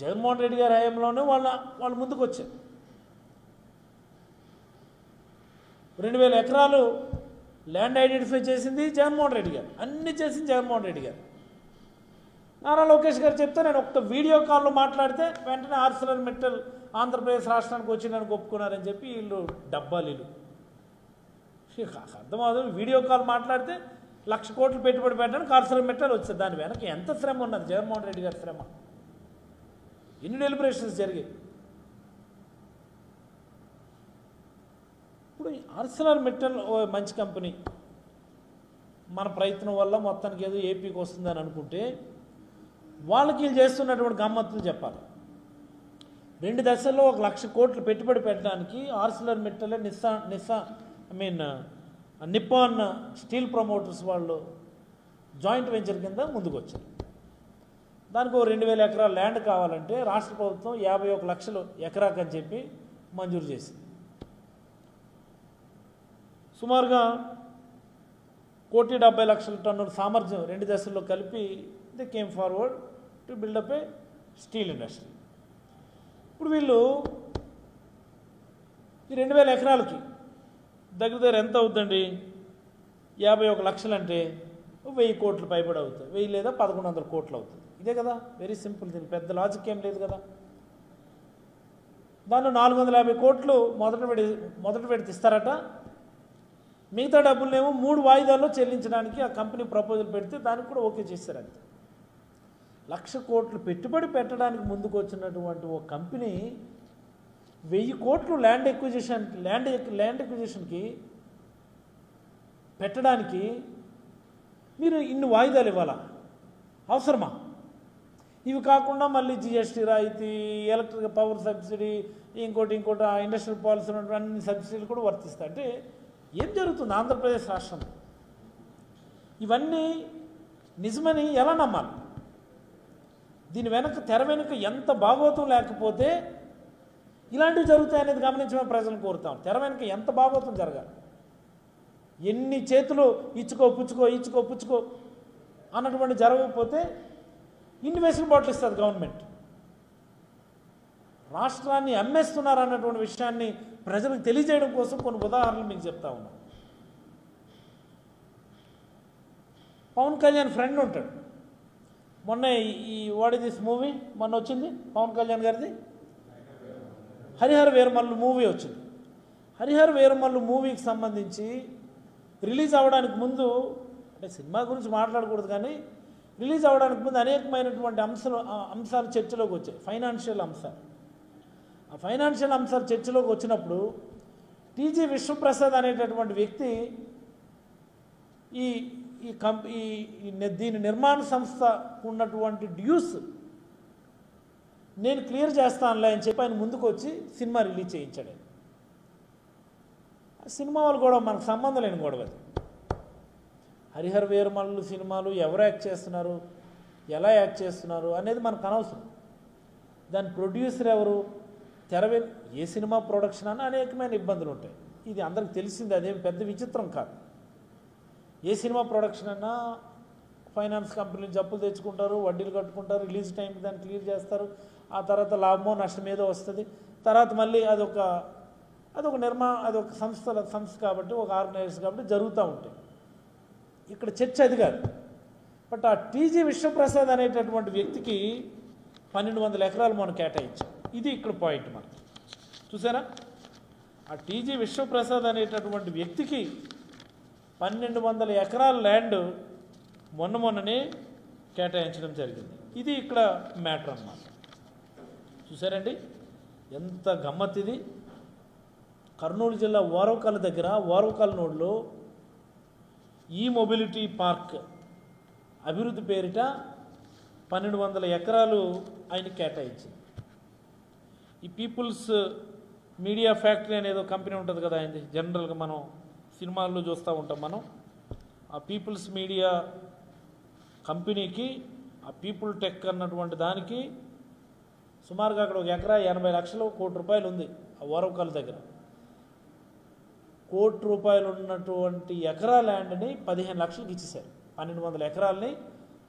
జగన్మోహన్ రెడ్డి గారి హయాంలోనే వాళ్ళు ముందుకు వచ్చారు. 2,000 ఎకరాలు ల్యాండ్ ఐడెంటిఫై చేసింది జగన్మోహన్ రెడ్డి గారు, అన్నీ చేసింది జగన్మోహన్ రెడ్డి గారు. నారా లోకేష్ గారు చెప్తే నేను ఒక్క వీడియో కాల్లో మాట్లాడితే వెంటనే ఆర్సిలర్ మిట్టల్ ఆంధ్రప్రదేశ్ రాష్ట్రానికి వచ్చిందని ఒప్పుకున్నారని చెప్పి వీళ్ళు డబ్బాలు అర్థమవుతుంది. వీడియో కాల్ మాట్లాడితే 1,00,000 కోట్లు పెట్టుబడి పెట్టడానికి ఆర్సిలర్ మిట్టల్ వచ్చింది. దాని వెనక ఎంత శ్రమ ఉన్నది, జగన్మోహన్ రెడ్డి గారి శ్రమ. ఎన్ని డెలిబరేషన్స్ జరిగాయి. ఇప్పుడు ఆర్సిలర్ మిట్టల్ మంచి కంపెనీ, మన ప్రయత్నం వల్ల మొత్తానికి ఏదో ఏపీకి వస్తుందని అనుకుంటే వాళ్ళకి వీళ్ళు చేస్తున్నటువంటి గమ్మత్తులు చెప్పాలి. 2 దశల్లో 1,00,000 కోట్లు పెట్టుబడి పెట్టడానికి Arcelor Mittal Nippon steel promoters వాళ్ళు జాయింట్ వెంచర్ కింద ముందుకు వచ్చారు. దానికి 2,000 ఎకరాల ల్యాండ్ కావాలంటే రాష్ట్ర ప్రభుత్వం 51 లక్షలు ఎకరాకని చెప్పి మంజూరు చేసింది. సుమారుగా 1,70,00,000 టన్నుల సామర్థ్యం 2 దశల్లో కలిపి they came forward to buildup A steel industry. ఇప్పుడు వీళ్ళు ఈ 2,000 ఎకరాలకి దగ్గర ఎంత అవుతుందండి? 51 లక్షలు అంటే 1,000 కోట్లు పైబడి అవుతుంది. 1000 లేదా 1,100 కోట్లు అవుతుంది. ఇదే కదా, వెరీ సింపుల్. దీనికి పెద్ద లాజిక్ ఏం లేదు కదా. దాన్ని 450 కోట్లు మొదటి విడత ఇస్తారట. మిగతా డబ్బులనేమో 3 వాయిదాల్లో చెల్లించడానికి ఆ కంపెనీ ప్రపోజల్ పెడితే దానికి కూడా ఓకే చేశారంతే. 1,00,000 కోట్లు పెట్టుబడి పెట్టడానికి ముందుకు వచ్చినటువంటి ఒక కంపెనీ 1000 కోట్లు ల్యాండ్ ఎక్విజిషన్కి పెట్టడానికి మీరు ఇన్ని వాయిదాలు ఇవ్వాలా? అవసరమా? ఇవి కాకుండా మళ్ళీ జిఎస్టీ రాయితీ, ఎలక్ట్రిక్ పవర్ సబ్సిడీ, ఇంకోటి ఇండస్ట్రియల్ పాలసీ అన్ని సబ్సిడీలు కూడా వర్తిస్తాయి. అంటే ఏం జరుగుతుంది ఆంధ్రప్రదేశ్ రాష్ట్రంలో? ఇవన్నీ నిజమని ఎలా నమ్మాలి? దీని వెనక తెర వెనుక ఎంత భాగవతం లేకపోతే ఇలాంటివి జరుగుతాయనేది గమనించమని ప్రజలను కోరుతాం. తెర వెనుక ఎంత భాగవతం జరగాలి? ఎన్ని చేతులు ఇచ్చుకో పుచ్చుకో అన్నటువంటి జరగకపోతే ఇన్ని వెసులుబాట్లు ఇస్తుంది గవర్నమెంట్. రాష్ట్రాన్ని అమ్మేస్తున్నారు అన్నటువంటి విషయాన్ని ప్రజలకు తెలియజేయడం కోసం కొన్ని ఉదాహరణలు మీకు చెప్తా ఉన్నాను. పవన్ కళ్యాణ్ ఫ్రెండ్ ఉంటాడు. మొన్న ఈ వాట్ ఇస్ దిస్ మూవీ మొన్న వచ్చింది పవన్ కళ్యాణ్ గారిది, హరిహర వీరమల్లు మూవీ వచ్చింది. హరిహర వీరమల్లు మూవీకి సంబంధించి రిలీజ్ అవ్వడానికి ముందు, అంటే సినిమా గురించి మాట్లాడకూడదు కానీ రిలీజ్ అవ్వడానికి ముందు అనేకమైనటువంటి అంశాలు చర్చలోకి వచ్చాయి. ఫైనాన్షియల్ అంశాలు. ఆ ఫైనాన్షియల్ అంశాలు చర్చలోకి వచ్చినప్పుడు టీజీ విశ్వప్రసాద్ అనేటటువంటి వ్యక్తి దీని నిర్మాణ సంస్థ ఉన్నటువంటి డ్యూస్ నేను క్లియర్ చేస్తానులే అని చెప్పి ఆయన ముందుకు వచ్చి సినిమా రిలీజ్ చేయించాడు. ఆ సినిమా వాళ్ళు కూడా మనకు సంబంధం లేని గొడవ. హరిహర వీరమల్లు సినిమాలు ఎవరు యాక్ట్ చేస్తున్నారు, ఎలా యాక్ట్ చేస్తున్నారు అనేది మనకు అనవసరం. దాని ప్రొడ్యూసర్ ఎవరు, ఏ సినిమా ప్రొడక్షన్ అన్న అనేకమైన ఇబ్బందులు ఉంటాయి. ఇది అందరికి తెలిసింది, అదేం పెద్ద విచిత్రం కాదు. ఏ సినిమా ప్రొడక్షన్ అన్నా ఫైనాన్స్ కంపెనీలు జప్పులు తెచ్చుకుంటారు, వడ్డీలు కట్టుకుంటారు, రిలీజ్ టైంకి దాన్ని క్లియర్ చేస్తారు. ఆ తర్వాత లాభమో నష్టం ఏదో వస్తుంది. తర్వాత మళ్ళీ అదొక అదొక సంస్థ కాబట్టి, ఒక ఆర్గనైజేషన్ కాబట్టి జరుగుతూ ఉంటాయి. ఇక్కడ చర్చ అది కాదు. బట్ ఆ టీజీ విశ్వప్రసాద్ అనేటటువంటి వ్యక్తికి 1200 ఎకరాలు మనం కేటాయించాం. ఇది ఇక్కడ పాయింట్ మనకి. చూసారా, ఆ టీజీ విశ్వప్రసాద్ అనేటటువంటి వ్యక్తికి 1200 ఎకరాల ల్యాండ్ మొన్ననే కేటాయించడం జరిగింది. ఇది ఇక్కడ మ్యాటర్ అన్నమాట. చూసారండి ఎంత గమ్మత్ ఇది. కర్నూలు జిల్లా ఓరవకల్ దగ్గర ఓరవకల్ నోడ్లో ఈ మొబిలిటీ పార్క్ అభివృద్ధి పేరిట 1200 ఎకరాలు ఆయన కేటాయించింది. ఈ పీపుల్స్ మీడియా ఫ్యాక్టరీ అనేదో కంపెనీ ఉంటుంది కదా ఆయనది, జనరల్గా మనం సినిమాల్లో చూస్తూ ఉంటాం మనం. ఆ పీపుల్స్ మీడియా కంపెనీకి ఆ పీపుల్ టెక్ అన్నటువంటి దానికి సుమారుగా అక్కడ ఒక ఎకరా 80 లక్షలు, ₹1 కోటి ఉంది ఆ ఓరవకల్ దగ్గర. ₹1 కోటి ఉన్నటువంటి ఎకరా ల్యాండ్ని 15 లక్షలకు ఇచ్చేశారు. 1200 ఎకరాలని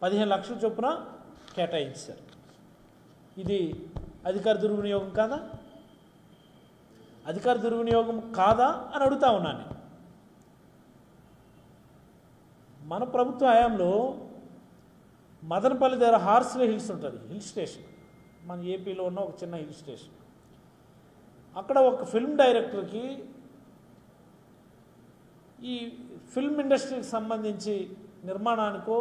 15 లక్షల చొప్పున కేటాయించారు. ఇది అధికార దుర్వినియోగం కాదా? అధికార దుర్వినియోగం కాదా అని అడుగుతా ఉన్నాను నేను. మన ప్రభుత్వ హయాంలో మదనపల్లి దగ్గర హార్స్లీ హిల్స్ ఉంటుంది, హిల్ స్టేషన్, మన ఏపీలో ఉన్న ఒక చిన్న హిల్ స్టేషన్. అక్కడ ఒక ఫిల్మ్ డైరెక్టర్కి ఈ ఫిల్మ్ ఇండస్ట్రీకి సంబంధించి నిర్మాణానికో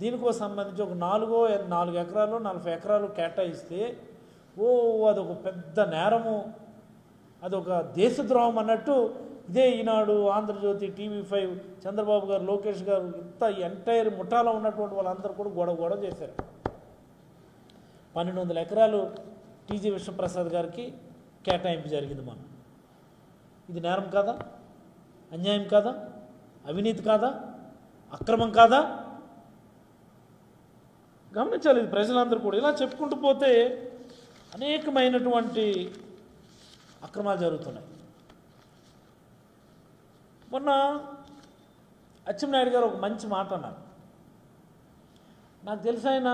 దీనికో సంబంధించి ఒక 4 ఎకరాలు 40 ఎకరాలు కేటాయిస్తే అదొక పెద్ద నేరము, అదొక దేశద్రోహం అన్నట్టు ఇదే ఈనాడు, ఆంధ్రజ్యోతి, TV5, చంద్రబాబు గారు, లోకేష్ గారు, ఇంత ఎంటైర్ ముఠాలో ఉన్నటువంటి వాళ్ళందరూ కూడా గొడవ చేశారు. 1200 ఎకరాలు టీజీ విశ్వప్రసాద్ గారికి కేటాయింపు జరిగింది. మనం ఇది నేరం కాదా? అన్యాయం కాదా? అవినీతి కాదా? అక్రమం కాదా? గమనించాలి. ఇది ప్రజలందరూ కూడా ఇలా చెప్పుకుంటూ పోతే అనేకమైనటువంటి అక్రమాలు జరుగుతున్నాయి. మొన్న అచ్చెన్నాయుడు గారు ఒక మంచి మాట అన్నారు. నాకు తెలిసి ఆయన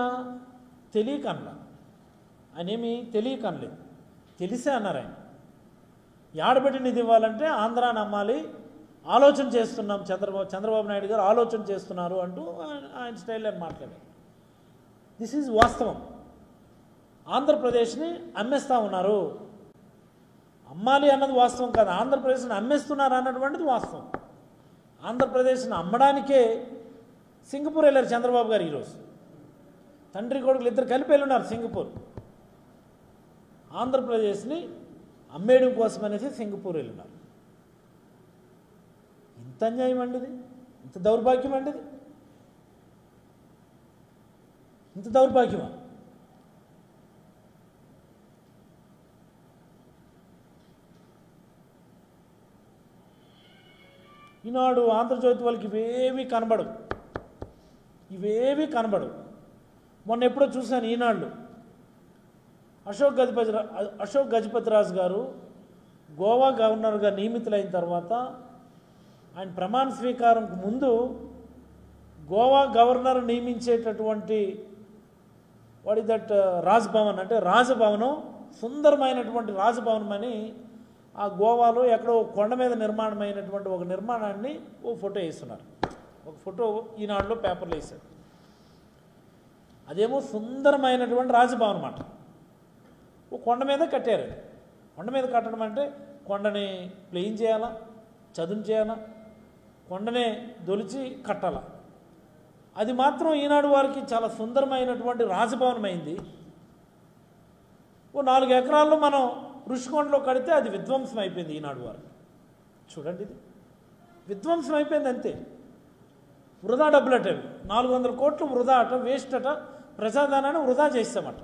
తెలియక అనలా, ఆయన ఏమి తెలియక అనలేదు, తెలిసే అన్నారు. ఆయన యాడబెట్టి నిధి ఇవ్వాలంటే ఆంధ్రాని అమ్మాలి, ఆలోచన చేస్తున్నాం, చంద్రబాబు నాయుడు గారు ఆలోచన చేస్తున్నారు అంటూ ఆయన స్టైల్లో మాట్లాడారు. దిస్ ఈజ్ వాస్తవం. ఆంధ్రప్రదేశ్ని అమ్మేస్తూ ఉన్నారు. అమ్మాలి అన్నది వాస్తవం కాదు, ఆంధ్రప్రదేశ్ని అమ్మేస్తున్నారు అన్నటువంటిది వాస్తవం. ఆంధ్రప్రదేశ్ని అమ్మడానికే సింగపూర్ వెళ్ళారు చంద్రబాబు గారు. ఈరోజు తండ్రి కొడుకులు ఇద్దరు కలిపి వెళ్ళున్నారు సింగపూర్. ఆంధ్రప్రదేశ్ని అమ్మేయడం కోసం అనేసి సింగపూర్ వెళ్ళున్నారు. ఇంత అన్యాయం అండిది, ఇంత దౌర్భాగ్యం అండిది, ఇంత దౌర్భాగ్యమా? ఈనాడు, ఆంధ్రజ్యోతి వాళ్ళకి ఇవేవి కనబడవు. మొన్న ఎప్పుడో చూశాను ఈనాడు, అశోక్ గజపతిరాజు గారు గోవా గవర్నర్గా నియమితులైన తర్వాత ఆయన ప్రమాణ స్వీకారంకు ముందు గోవా గవర్నర్ నియమించేటటువంటి రాజ్భవన్ అంటే రాజభవనం, సుందరమైనటువంటి రాజభవనం అని ఆ గోవాలో ఎక్కడో కొండ మీద నిర్మాణమైనటువంటి ఒక నిర్మాణాన్ని ఓ ఫోటో వేస్తున్నారు. ఒక ఫోటో ఈనాడులో పేపర్లో వేశారు. అదేమో సుందరమైనటువంటి రాజభవనం అన్నమాట. ఓ కొండ మీద కట్టారు. కొండ మీద కట్టడం అంటే కొండని ప్లెయిన్ చేయాలా, చదును చేయాలా, కొండనే దొలిచి కట్టాలా. అది మాత్రం ఈనాడు వారికి చాలా సుందరమైనటువంటి రాజభవనం అయింది. ఓ 4 ఎకరాల్లో మనం ఋషికొండలో కడితే అది విధ్వంసం అయిపోయింది ఈనాడు వారికి. చూడండి, ఇది విధ్వంసం అయిపోయింది అంతే. వృధా డబ్బులట, 400 కోట్లు వృధా అట, వేస్ట్ అట, ప్రజాధనాన్ని వృధా చేస్తామట.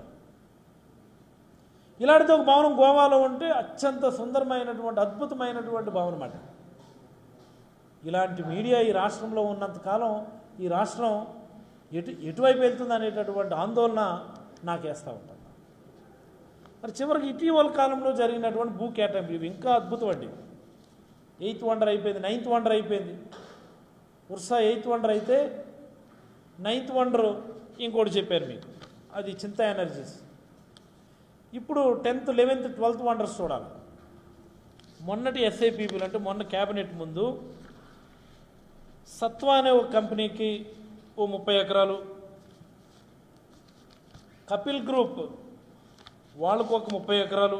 ఇలాంటిది ఒక భవనం గోవాలో ఉంటే అత్యంత సుందరమైనటువంటి అద్భుతమైనటువంటి భవనం అట. ఇలాంటి మీడియా ఈ రాష్ట్రంలో ఉన్నంతకాలం ఈ రాష్ట్రం ఎటువైపు వెళ్తుంది అనేటటువంటి ఆందోళన నాకేస్తూ ఉంటుంది. మరి చివరికి ఇటీవల కాలంలో జరిగినటువంటి భూ కేటాయింపు ఇవి ఇంకా అద్భుతం అండి. 8th వండర్ అయిపోయింది, 9th వండర్ అయిపోయింది. ఉర్సా 8th వండర్ అయితే 9th వండర్ ఇంకోటి చెప్పారు మీకు, అది చింతా ఎనర్జీస్. ఇప్పుడు 10th, 11th, 12th వండర్స్ చూడాలి. మొన్నటి ఎస్ఐపిబిలు అంటే మొన్న క్యాబినెట్ ముందు సత్వా అనే ఒక కంపెనీకి ఓ 30 ఎకరాలు, కపిల్ గ్రూప్ వాళ్ళకు ఒక 30 ఎకరాలు.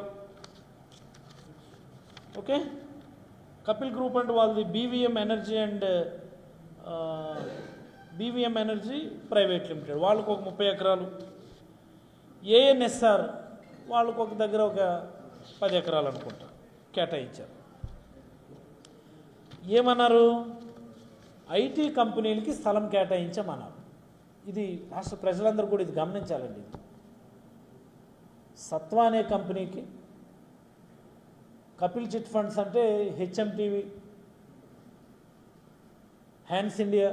ఓకే, కపిల్ గ్రూప్ అంటే వాళ్ళది బీవీఎం ఎనర్జీ ప్రైవేట్ లిమిటెడ్, వాళ్ళకు ఒక 30 ఎకరాలు. ఏఎన్ఎస్ఆర్ వాళ్ళకు ఒక దగ్గర ఒక 10 ఎకరాలు అనుకుంటా కేటాయించారు. ఏమన్నారు? ఐటీ కంపెనీలకి స్థలం కేటాయించామన్నారు. ఇది రాష్ట్ర ప్రజలందరూ కూడా ఇది గమనించాలండి. ఇది సత్వా అనే కంపెనీకి, కపిల్ చిట్ ఫండ్స్ అంటే హెచ్ఎంటీవీ, హ్యాన్స్ ఇండియా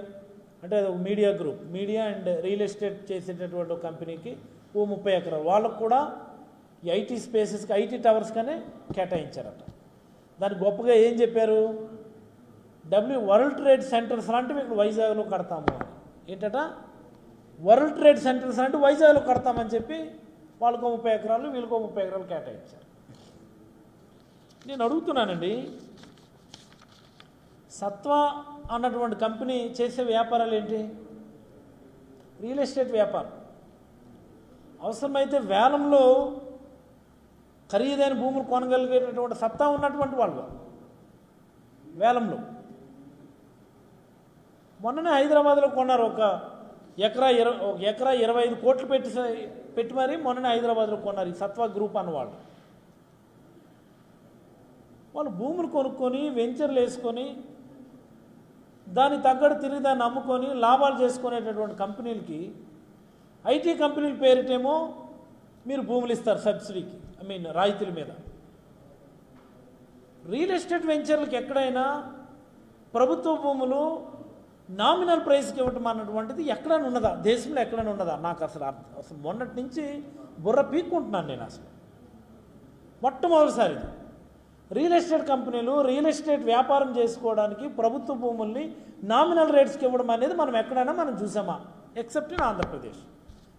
అంటే అది ఒక media group, media and real estate చేసేటటువంటి ఒక కంపెనీకి ఓ 30 ఎకరాలు. వాళ్ళకు కూడా ఈ ఐటీ స్పేసెస్కి, ఐటీ టవర్స్ కానీ కేటాయించారట. దాన్ని గొప్పగా ఏం చెప్పారు? వరల్డ్ ట్రేడ్ సెంటర్స్ లాంటివి ఇక్కడ వైజాగ్లో కడతాము అని. ఏంటట? వరల్డ్ ట్రేడ్ సెంటర్స్ అంటే వైజాగ్లో కడతామని చెప్పి వాళ్ళకు 30 ఎకరాలు, వీళ్ళకు 30 ఎకరాలు కేటాయించారు. నేను అడుగుతున్నానండి, సత్వా అన్నటువంటి కంపెనీ చేసే వ్యాపారాలు ఏంటి? రియల్ ఎస్టేట్ వ్యాపారం. అవసరమైతే వేలంలో ఖరీదైన భూములు కొనగలిగేటటువంటి సత్తా ఉన్నటువంటి వాళ్ళు వేలంలో. మొన్ననే హైదరాబాద్లో కొన్నారు. ఒక ఎకరా 25 కోట్లు పెట్టి మరి మొన్ననే హైదరాబాద్లో కొన్నారు ఈ సత్వా గ్రూప్ అన్నవాళ్ళు. వాళ్ళు భూములు కొనుక్కొని వెంచర్లు వేసుకొని దాన్ని తగ్గట్టు తిరిగి దాన్ని అమ్ముకొని లాభాలు చేసుకునేటటువంటి కంపెనీలకి, ఐటీ కంపెనీల పేరిటేమో మీరు భూములు ఇస్తారు సబ్సిడీకి, రాయితీల మీద. రియల్ ఎస్టేట్ వెంచర్లకు ఎక్కడైనా ప్రభుత్వ భూములు నామినల్ ప్రైస్కి ఇవ్వటం అన్నటువంటిది ఎక్కడైనా ఉన్నదా? దేశంలో ఎక్కడైనా ఉన్నదా? నాకు అసలు మొన్నటి నుంచి బుర్ర పీక్కుంటున్నాను నేను. అసలు మొట్టమొదటిసారి రియల్ ఎస్టేట్ కంపెనీలు రియల్ ఎస్టేట్ వ్యాపారం చేసుకోవడానికి ప్రభుత్వ భూముల్ని నామినల్ రేట్స్కి ఇవ్వడం అనేది మనం ఎక్కడైనా మనం చూసామా? Except in Andhra Pradesh.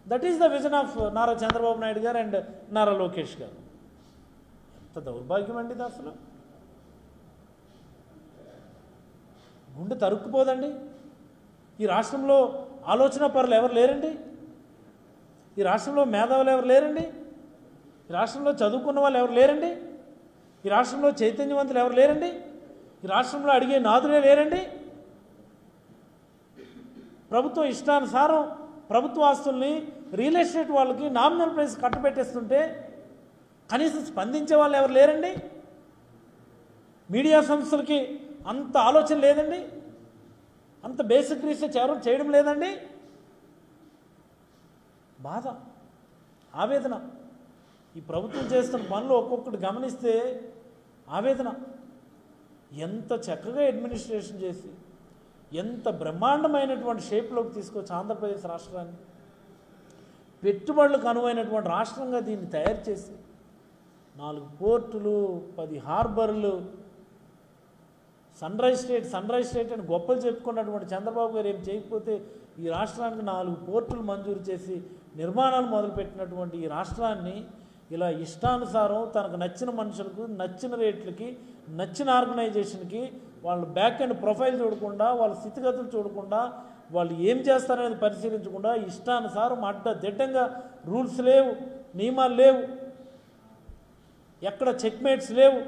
That is the vision of Nara Chandrababu Naidu garu and Nara Lokesh గారు. ఎంత దౌర్భాగ్యం అండి ఇది! అసలు గుండె తరుక్కుపోదండి. ఈ రాష్ట్రంలో ఆలోచన పరులు ఎవరు లేరండి? ఈ రాష్ట్రంలో మేధావులు ఎవరు లేరండి? ఈ రాష్ట్రంలో చదువుకున్న వాళ్ళు ఎవరు లేరండి? ఈ రాష్ట్రంలో చైతన్యవంతులు ఎవరు లేరండి? ఈ రాష్ట్రంలో అడిగే నాదులే లేరండి? ప్రభుత్వం ఇష్టానుసారం ప్రభుత్వ ఆస్తుల్ని రియల్ ఎస్టేట్ వాళ్ళకి నామినల్ ప్రైస్ కట్టబెట్టేస్తుంటే కనీసం స్పందించే వాళ్ళు ఎవరు లేరండి? మీడియా సంస్థలకి అంత ఆలోచన లేదండి? అంత బేసిక్ రీసెర్చ్ ఎవరు చేయడం లేదండి? బాధ, ఆవేదన. ఈ ప్రభుత్వం చేస్తున్న పనులు ఒక్కొక్కటి గమనిస్తే ఆవేదన. ఎంత చక్కగా అడ్మినిస్ట్రేషన్ చేసి ఎంత బ్రహ్మాండమైనటువంటి షేప్లోకి తీసుకొచ్చి ఆంధ్రప్రదేశ్ రాష్ట్రాన్ని పెట్టుబడులకు అనువైనటువంటి రాష్ట్రంగా దీన్ని తయారు చేసి 4 పోర్టులు, 10 హార్బర్లు, సన్ రైజ్ స్టేట్ అని గొప్పలు చెప్పుకున్నటువంటి చంద్రబాబు గారు ఏం చేయకపోతే ఈ రాష్ట్రానికి 4 పోర్టులు మంజూరు చేసి నిర్మాణాలు మొదలుపెట్టినటువంటి ఈ రాష్ట్రాన్ని ఇలా ఇష్టానుసారం తనకు నచ్చిన మనుషులకు, నచ్చిన రేట్లకి, నచ్చిన ఆర్గనైజేషన్కి వాళ్ళ బ్యాక్ అండ్ ప్రొఫైల్ చూడకుండా, వాళ్ళ స్థితిగతులు చూడకుండా, వాళ్ళు ఏం చేస్తారనేది పరిశీలించకుండా ఇష్టానుసారం అడ్డదిడ్డంగా రూల్స్ లేవు, నియమాలు లేవు, ఎక్కడ చెక్మేట్స్ లేవు.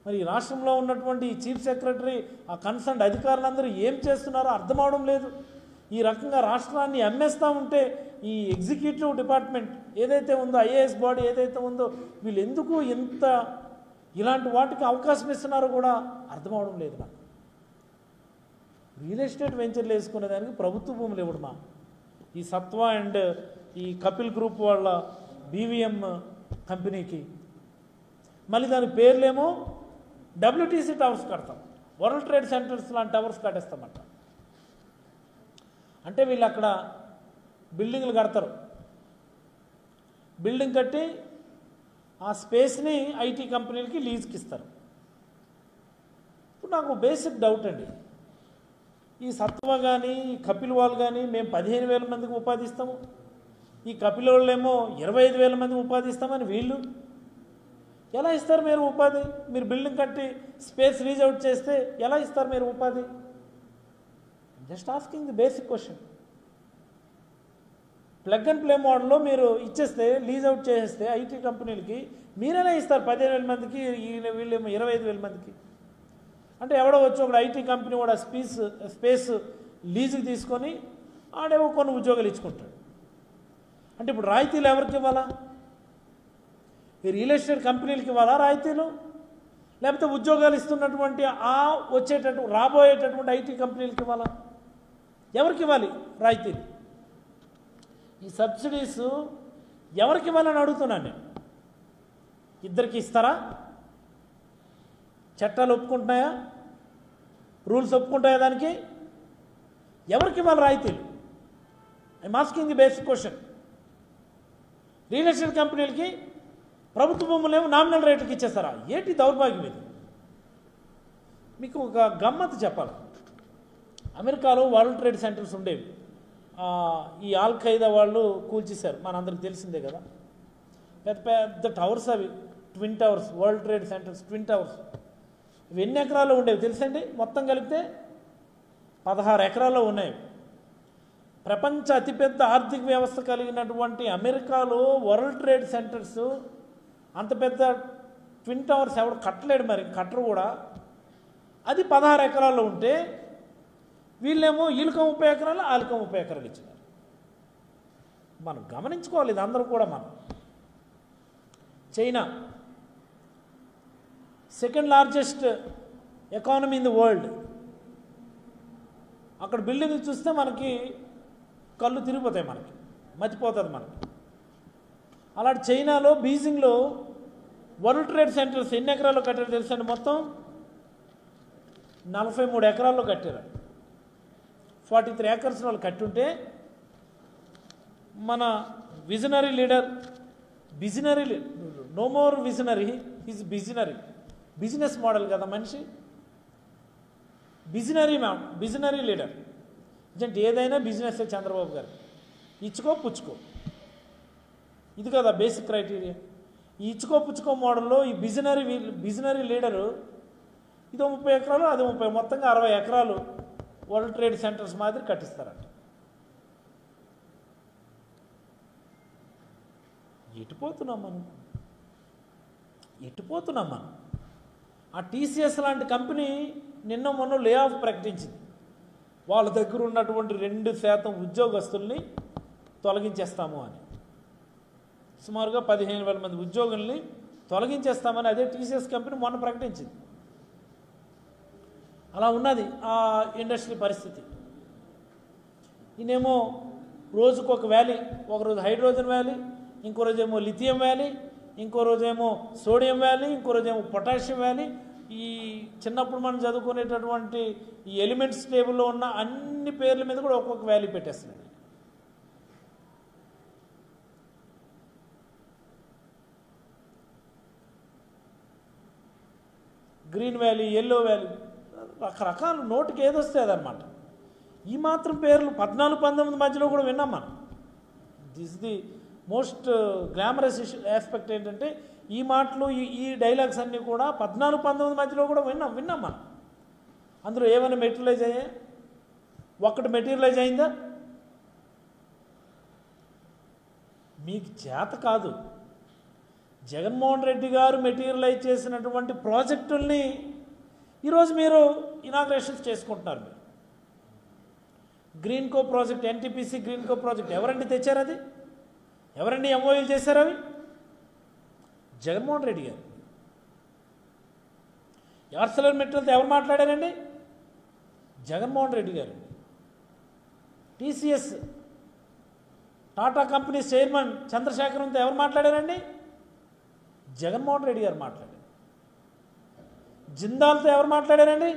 మరి ఈ రాష్ట్రంలో ఉన్నటువంటి ఈ చీఫ్ సెక్రటరీ, ఆ కన్సర్న్ అధికారులందరూ ఏం చేస్తున్నారో అర్థం అవడం లేదు. ఈ రకంగా రాష్ట్రాన్ని అమ్మేస్తూ ఉంటే ఈ ఎగ్జిక్యూటివ్ డిపార్ట్మెంట్ ఏదైతే ఉందో, ఐఏఎస్ బాడీ ఏదైతే ఉందో, వీళ్ళు ఎందుకు ఇంత ఇలాంటి వాటికి అవకాశం ఇస్తున్నారో కూడా అర్థం అవడం లేదు నాకు. రియల్ ఎస్టేట్ వెంచర్లు వేసుకునేదానికి ప్రభుత్వ భూములు ఇవ్వడమా? ఈ సత్వా అండ్ ఈ కపిల్ గ్రూప్ వాళ్ళ బీవీఎం కంపెనీకి మళ్ళీ దాని పేర్లేమో డబ్ల్యూటీసీ టవర్స్ కడతాం, వరల్డ్ ట్రేడ్ సెంటర్స్ లాంటి టవర్స్ కట్టేస్తామంట. అంటే వీళ్ళు అక్కడ బిల్డింగ్లు కడతారు, బిల్డింగ్ కట్టి ఆ స్పేస్ని ఐటీ కంపెనీలకి లీజ్కి ఇస్తారు. ఇప్పుడు నాకు బేసిక్ డౌట్ అండి, ఈ సత్వా కానీ ఈ కపిల్ వాళ్ళు కానీ మేము 15,000 మందికి ఉపాధి ఇస్తాము, ఈ కపిల్ వాళ్ళేమో 25,000 మందికి ఉపాధి ఇస్తామని వీళ్ళు, ఎలా ఇస్తారు మీరు ఉపాధి? మీరు బిల్డింగ్ కట్టి స్పేస్ లీజ్ అవుట్ చేస్తే ఎలా ఇస్తారు మీరు ఉపాధి? Just asking the basic question. Plug and play మోడల్లో మీరు ఇచ్చేస్తే, లీజ్ అవుట్ చేసేస్తే ఐటీ కంపెనీలకి మీరేనా ఇస్తారు 15,000 మందికి, వీళ్ళు 25,000 మందికి. అంటే ఎవడో వచ్చి ఒక ఐటీ కంపెనీ కూడా స్పేస్ లీజుకి తీసుకొని ఆడేవో కొన్ని ఉద్యోగాలు ఇచ్చుకుంటాడు. అంటే ఇప్పుడు రాయితీలు ఎవరికి ఇవ్వాలా? ఈ రియల్ ఎస్టేట్ కంపెనీలకి ఇవ్వాలా రాయితీలు? లేకపోతే ఉద్యోగాలు ఇస్తున్నటువంటి రాబోయేటటువంటి ఐటీ కంపెనీలకి ఇవ్వాలా? ఎవరికి ఇవ్వాలి రాయితీలు? ఈ సబ్సిడీస్ ఎవరికి ఇవ్వాలని అడుగుతున్నాను నేను. ఇద్దరికి ఇస్తారా? చట్టాలు ఒప్పుకుంటున్నాయా? రూల్స్ ఒప్పుకుంటాయా దానికి? ఎవరికి ఇవ్వాలి రాయితీలు? I'm asking the basic question. Real estate కంపెనీలకి ప్రభుత్వ భూములేమో నామినల్ రేట్కి ఇచ్చేస్తారా? ఏంటి దౌర్భాగ్యం ఇది? మీకు ఒక గమ్మత్తు చెప్పాలి. అమెరికాలో వరల్డ్ ట్రేడ్ సెంటర్స్ ఉండేవి. ఈ ఆల్ ఖైదా వాళ్ళు కూల్చేశారు, మనందరికి తెలిసిందే కదా. పెద్ద పెద్ద టవర్స్ అవి, twin towers, world trade centres twin towers. ఇవి ఎన్ని ఎకరాల్లో ఉండేవి తెలుసండి? మొత్తం కలిపితే 16 ఎకరాల్లో ఉన్నాయి. ప్రపంచ అతిపెద్ద ఆర్థిక వ్యవస్థ కలిగినటువంటి అమెరికాలో వరల్డ్ ట్రేడ్ సెంటర్స్, అంత పెద్ద ట్విన్ టవర్స్ ఎవడు కట్టలేడు, మరి కట్టరు కూడా. అది 16 ఎకరాల్లో ఉంటే వీళ్ళేమో ఈలకో 30 ఎకరాలు, ఆలకో 30 ఎకరాలు ఇచ్చినారు. మనం గమనించుకోవాలి ఇది అందరూ కూడా. మనం China second largest economy in the world. అక్కడ బిల్డింగ్లు చూస్తే మనకి కళ్ళు తిరిగిపోతాయి, మనకి మర్చిపోతుంది మనకి. అలాంటి చైనాలో బీజింగ్లో వరల్డ్ ట్రేడ్ సెంటర్స్ ఎన్ని ఎకరాల్లో కట్టారు తెలుసండి? మొత్తం 43 ఎకరాల్లో కట్టారు. 43 ఏకర్స్ వాళ్ళు కట్టుంటే మన visionary leader, no more visionary, is business model కదా మనిషి, బిజినరీ లీడర్. అంటే ఏదైనా బిజినెస్ చంద్రబాబు గారు, ఇచ్చుకో పుచ్చుకో, ఇది కదా బేసిక్ క్రైటీరియా. ఈ ఇచ్చుకో పుచ్చుకో మోడల్లో ఈ బిజినరీ లీడరు ఇదో 30 ఎకరాలు, అది 30, మొత్తంగా 60 ఎకరాలు వరల్డ్ ట్రేడ్ సెంటర్స్ మాదిరి కట్టిస్తారంట. ఎటుపోతున్నాం మనం? ఆ టీసీఎస్ లాంటి కంపెనీ నిన్న మొన్న లే ఆఫ్ ప్రకటించింది. వాళ్ళ దగ్గర ఉన్నటువంటి 2% ఉద్యోగస్తుల్ని తొలగించేస్తాము అని. సుమారుగా 15,000 మంది ఉద్యోగుల్ని తొలగించేస్తామని అదే టీసీఎస్ కంపెనీ మొన్న ప్రకటించింది. అలా ఉన్నది ఆ ఇండస్ట్రీ పరిస్థితి. ఈయనేమో రోజుకొక వ్యాలీ, ఒకరోజు హైడ్రోజన్ వ్యాలీ, ఇంకో రోజేమో లిథియం వ్యాలీ, ఇంకో రోజేమో సోడియం వ్యాలీ, ఇంకో రోజేమో పొటాషియం వ్యాలీ. ఈ చిన్నప్పుడు మనం చదువుకునేటటువంటి ఈ ఎలిమెంట్స్ టేబుల్లో ఉన్న అన్ని పేర్ల మీద కూడా ఒక్కొక్క వ్యాలీ పెట్టేస్తున్నాడు. గ్రీన్ వ్యాలీ, ఎల్లో వ్యాలీ, రకరకాల నోటికి ఏదొస్తే అదనమాట. ఈ మాత్రం పేర్లు 14-19 మధ్యలో కూడా విన్నాం మనం. This the most glamorous aspect ఏంటంటే ఈ మాటలు, ఈ డైలాగ్స్ అన్నీ కూడా 14-19 మధ్యలో కూడా విన్నాం మనం. అందులో ఏమైనా మెటీరియలైజ్ అయ్యాయి? ఒక్కటి మెటీరియలైజ్ అయిందా? మీకు చేత కాదు. జగన్మోహన్ రెడ్డి గారు మెటీరియలైజ్ చేసినటువంటి ప్రాజెక్టుల్ని ఈరోజు మీరు ఇనాగ్రేషన్స్ చేసుకుంటున్నారు. మీరు గ్రీన్ కో ప్రాజెక్ట్, ఎన్టీపీసీ గ్రీన్ కో ప్రాజెక్ట్ ఎవరండి తెచ్చారు? అది ఎవరండి ఎంఓయూలు చేశారు? అవి జగన్మోహన్ రెడ్డి గారు. ఆర్సెలర్ మెటీరియల్తో ఎవరు మాట్లాడారండి? జగన్మోహన్ రెడ్డి గారు. టీసీఎస్ టాటా కంపెనీ చైర్మన్ చంద్రశేఖరంతో ఎవరు మాట్లాడారండి? జగన్మోహన్ రెడ్డి గారు మాట్లాడారు. జిందాల్తో ఎవరు మాట్లాడారండి?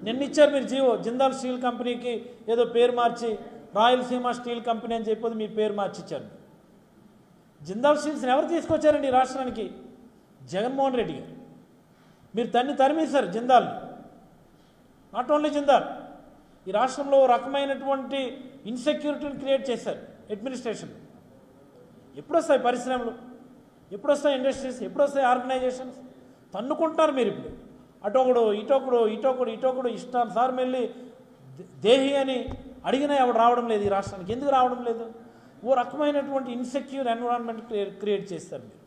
నిన్న ఇచ్చారు మీరు జీవో. జిందాల్ స్టీల్ కంపెనీకి ఏదో పేరు మార్చి రాయలసీమ స్టీల్ కంపెనీ అని చెప్పి మీ పేరు మార్చి ఇచ్చారు. జిందాల్ స్టీల్స్ని ఎవరు తీసుకొచ్చారండి ఈ రాష్ట్రానికి? జగన్మోహన్ రెడ్డి గారు. మీరు తరిమేశారు జిందాల్ని. నాట్ ఓన్లీ జిందాల్, ఈ రాష్ట్రంలో రకమైనటువంటి ఇన్సెక్యూరిటీని క్రియేట్ చేశారు అడ్మినిస్ట్రేషన్. ఎప్పుడు వస్తాయి పరిశ్రమలు? ఎప్పుడు వస్తాయి ఇండస్ట్రీస్, ఎప్పుడు వస్తాయి ఆర్గనైజేషన్స్? తన్నుకుంటున్నారు మీరు ఇప్పుడు. అటొకడు ఇటొకడు ఇటొకడు ఇటొకడు ఇష్టానుసారం వెళ్ళి దేహి అని అడిగినా ఎవడు రావడం లేదు ఈ రాష్ట్రానికి. ఎందుకు రావడం లేదు? ఓ రకమైనటువంటి ఇన్సెక్యూర్ ఎన్విరాన్మెంట్ క్రియేట్ చేస్తారు మీరు.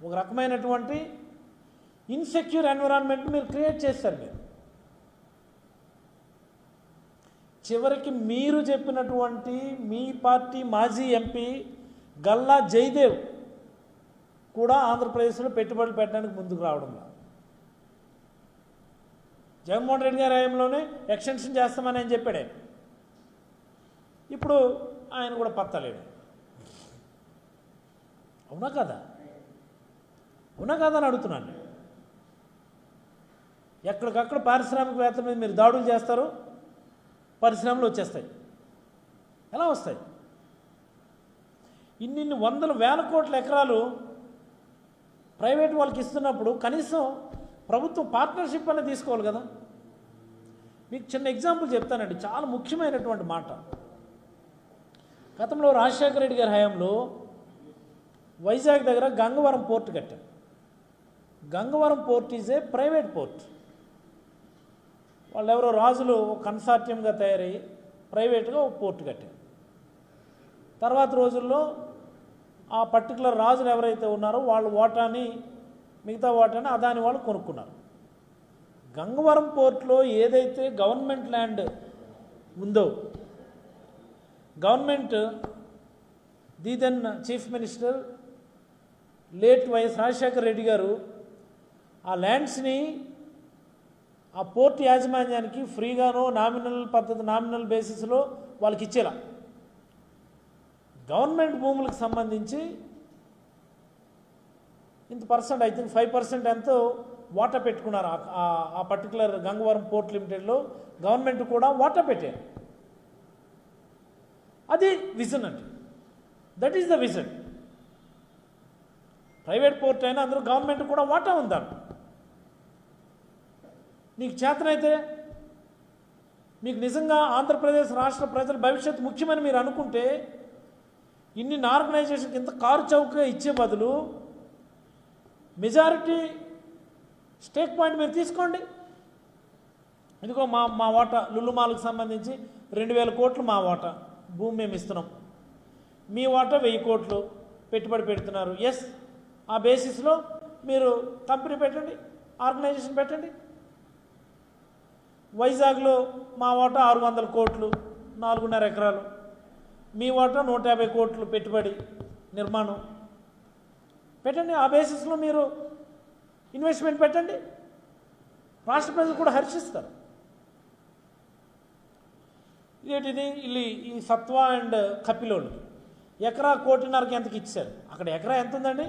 ఒక రకమైనటువంటి ఇన్సెక్యూర్ ఎన్విరాన్మెంట్ మీరు క్రియేట్ చేస్తారు మీరు. చివరికి మీరు చెప్పినటువంటి మీ పార్టీ మాజీ ఎంపీ గల్లా జయదేవ్ కూడా ఆంధ్రప్రదేశ్లో పెట్టుబడులు పెట్టడానికి ముందుకు రావడం లేదు. జగన్మోహన్ రెడ్డి గారి హయాంలోనే ఎక్స్టెన్షన్ చేస్తామని ఆయన చెప్పాడే. ఇప్పుడు ఆయన కూడా పత్తలేడు. అవునా కదా? అవునా కదా అని అడుగుతున్నాను. ఎక్కడికక్కడ పారిశ్రామికవేత్తల మీద మీరు దాడులు చేస్తారు, పరిశ్రమలు వచ్చేస్తాయి. ఎలా వస్తాయి? ఇన్ని వందల వేల కోట్ల ఎకరాలు ప్రైవేట్ వాళ్ళకి ఇస్తున్నప్పుడు కనీసం ప్రభుత్వం పార్ట్నర్షిప్ అనేది తీసుకోవాలి కదా. మీకు చిన్న ఎగ్జాంపుల్ చెప్తానండి, చాలా ముఖ్యమైనటువంటి మాట. గతంలో రాజశేఖర రెడ్డి గారి హయాంలో వైజాగ్ దగ్గర గంగవరం పోర్ట్ కట్టారు. Gangavaram port is a private port. వాళ్ళు ఎవరో రాజులు కన్సార్టియంగా తయారయ్యి ప్రైవేట్గా ఒక పోర్ట్ కట్టారు. తర్వాత రోజుల్లో ఆ పర్టికులర్ రాజులు ఎవరైతే ఉన్నారో వాళ్ళు వాటాని, మిగతా వాటాని అదాని వాళ్ళు కొనుక్కున్నారు. గంగవరం పోర్ట్లో ఏదైతే గవర్నమెంట్ ల్యాండ్ ఉందో, government the then chief minister late YS Rajasekhara Reddy గారు ఆ ల్యాండ్స్ని ఆ పోర్ట్ యాజమాన్యానికి ఫ్రీగానో నామినల్ బేసిస్లో వాళ్ళకి ఇచ్చేలా గవర్నమెంట్ భూములకు సంబంధించి ఇంత పర్సెంట్, ఐ థింక్ 5% ఎంతో వాటా పెట్టుకున్నారు. ఆ పర్టికులర్ గంగవరం పోర్ట్ లిమిటెడ్లో గవర్నమెంట్ కూడా వాటా పెట్టారు. అది విజన్ అంటే, that is the vision. Private port అయినా అందులో గవర్నమెంట్ కూడా వాటా ఉందాను. నీకు చేతనైతే, మీకు నిజంగా ఆంధ్రప్రదేశ్ రాష్ట్ర ప్రజల భవిష్యత్తు ముఖ్యమని మీరు అనుకుంటే ఇన్ని ఆర్గనైజేషన్కి ఇంత కారు చౌకగా ఇచ్చే బదులు మెజారిటీ స్టేక్ పాయింట్ మీరు తీసుకోండి. ఎందుకో మా వాటా లుల్లు మాల్కి సంబంధించి 2000 కోట్లు మా వాటా భూమి మేము ఇస్తున్నాం, మీ వాటా 1000 కోట్లు పెట్టుబడి పెడుతున్నారు. ఎస్, ఆ బేసిస్లో మీరు కంపెనీ పెట్టండి, ఆర్గనైజేషన్ పెట్టండి. వైజాగ్లో మా వాటా 600 కోట్లు, 4.5 ఎకరాలు, మీ వాటా 150 కోట్లు పెట్టుబడి నిర్మాణం పెట్టండి. ఆ బేసిస్లో మీరు ఇన్వెస్ట్మెంట్ పెట్టండి, రాష్ట్ర ప్రజలు కూడా హర్షిస్తారు. ఇదేంటిది, ఈ సత్వా అండ్ కపిలోళ్ళు ఎకరా 1.5 కోటికి ఎంతకి ఇచ్చారు? అక్కడ ఎకరా ఎంత ఉందండి?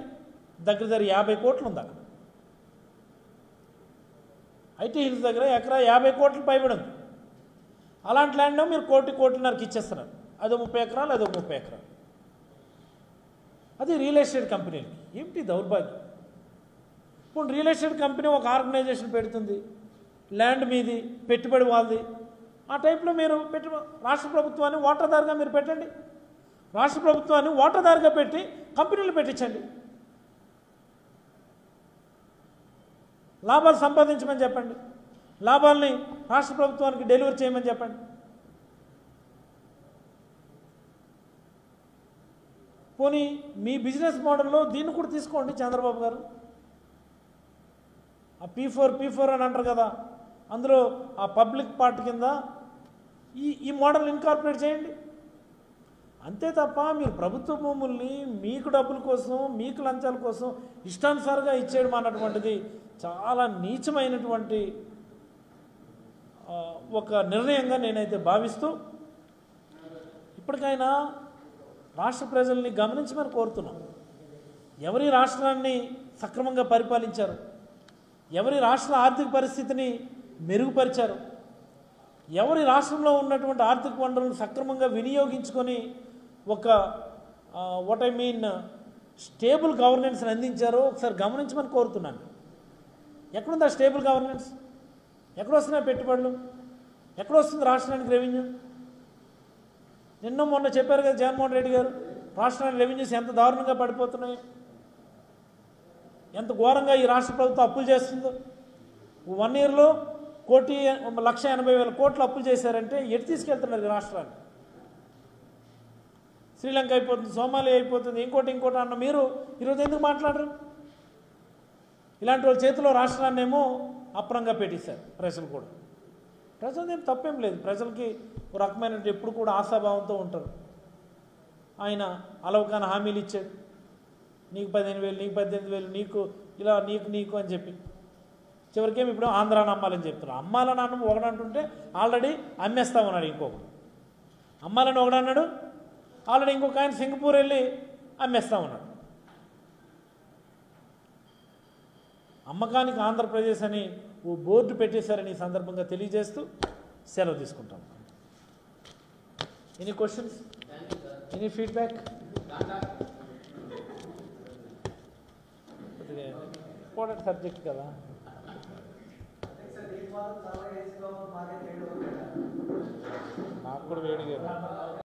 దగ్గర 50 కోట్లు ఉంది అక్కడ. ఐటీ హిల్స్ దగ్గర ఎకరా 50 కోట్లు పైబడి ఉంది. అలాంటి ల్యాండ్లో మీరు 1.5 కోటికి ఇచ్చేస్తున్నారు. అదో 30 ఎకరాలు, అదో 30 ఎకరాలు. అది రియల్ ఎస్టేట్ కంపెనీలకి. ఏమిటి దౌర్భాగ్యం? ఇప్పుడు రియల్ ఎస్టేట్ కంపెనీ ఒక ఆర్గనైజేషన్ పెడుతుంది, ల్యాండ్ మీది, పెట్టుబడి వాళ్ళది. ఆ టైప్లో మీరు రాష్ట్ర ప్రభుత్వాన్ని వాటాదారుగా మీరు పెట్టండి. రాష్ట్ర ప్రభుత్వాన్ని వాటాదారుగా పెట్టి కంపెనీలు పెట్టించండి. లాభాలు సంపాదించమని చెప్పండి, లాభాలని రాష్ట్ర ప్రభుత్వానికి డెలివరీ చేయమని చెప్పండి. పోనీ మీ బిజినెస్ మోడల్లో దీన్ని కూడా తీసుకోండి చంద్రబాబు గారు. ఆ P4 అని అంటారు కదా, అందులో ఆ పబ్లిక్ పార్ట్ కింద ఈ మోడల్ ఇన్కార్పొరేట్ చేయండి. అంతే తప్ప మీరు ప్రభుత్వ భూముల్ని మీకు డబ్బుల కోసం, మీకు లంచాల కోసం ఇష్టానుసారంగా ఇచ్చేయడం అన్నటువంటిది చాలా నీచమైనటువంటి ఒక నిర్ణయంగా నేనైతే భావిస్తూ, ఇప్పటికైనా రాష్ట్ర ప్రజల్ని గమనించమని కోరుతున్నాం. ఎవరి రాష్ట్రాన్ని సక్రమంగా పరిపాలించారు, ఎవరి రాష్ట్ర ఆర్థిక పరిస్థితిని మెరుగుపరిచారు, ఎవరి రాష్ట్రంలో ఉన్నటువంటి ఆర్థిక వనరులను సక్రమంగా వినియోగించుకొని ఒక స్టేబుల్ గవర్నెన్స్ని అందించారో ఒకసారి గమనించమని కోరుతున్నాను. ఎక్కడుంది ఆ స్టేబుల్ గవర్నెన్స్? ఎక్కడ వస్తున్నాయి పెట్టుబడులు? ఎక్కడ వస్తుంది రాష్ట్రానికి రెవెన్యూ? మొన్న చెప్పారు కదా జగన్మోహన్ రెడ్డి గారు, రాష్ట్రానికి రెవెన్యూస్ ఎంత దారుణంగా పడిపోతున్నాయి. ఎంత ఘోరంగా ఈ రాష్ట్ర ప్రభుత్వం అప్పులు చేస్తుందో. 1 ఇయర్లో 1,80,000 కోట్లు అప్పులు చేశారంటే ఎటు తీసుకెళ్తున్నారు ఈ రాష్ట్రాన్ని? శ్రీలంక అయిపోతుంది, సోమాలియా అయిపోతుంది, ఇంకోటి అన్న మీరు ఈరోజు ఎందుకు మాట్లాడరు? ఇలాంటి వాళ్ళ చేతిలో రాష్ట్రాన్ని ఏమో అప్రంగా పెట్టేశారు ప్రజలు కూడా. ప్రజలదేం తప్పేం లేదు, ప్రజలకి ఒక రకమైన ఎప్పుడు కూడా ఆశాభావంతో ఉంటారు. ఆయన అలవకాన హామీలు ఇచ్చాడు, నీకు 15,000, నీకు 18,000, నీకు ఇలా నీకు అని చెప్పి చివరికేమి ఇప్పుడు ఆంధ్రాని అమ్మాలని చెప్తున్నారు. అమ్మాలని ఒకడంటుంటే ఆల్రెడీ అమ్మేస్తామన్నాడు ఇంకొకడు. అమ్మాలని ఒకడన్నాడు, ఆల్రెడీ ఇంకొక ఆయన సింగపూర్ వెళ్ళి అమ్మేస్తామన్నాడు. అమ్మకానికి ఆంధ్రప్రదేశ్ అని ఓ బోర్డు పెట్టేశారని ఈ సందర్భంగా తెలియజేస్తూ సెలవు తీసుకుంటాం. Any questions, any feedback? Important subject కదా. నాకు కూడా వేడిగా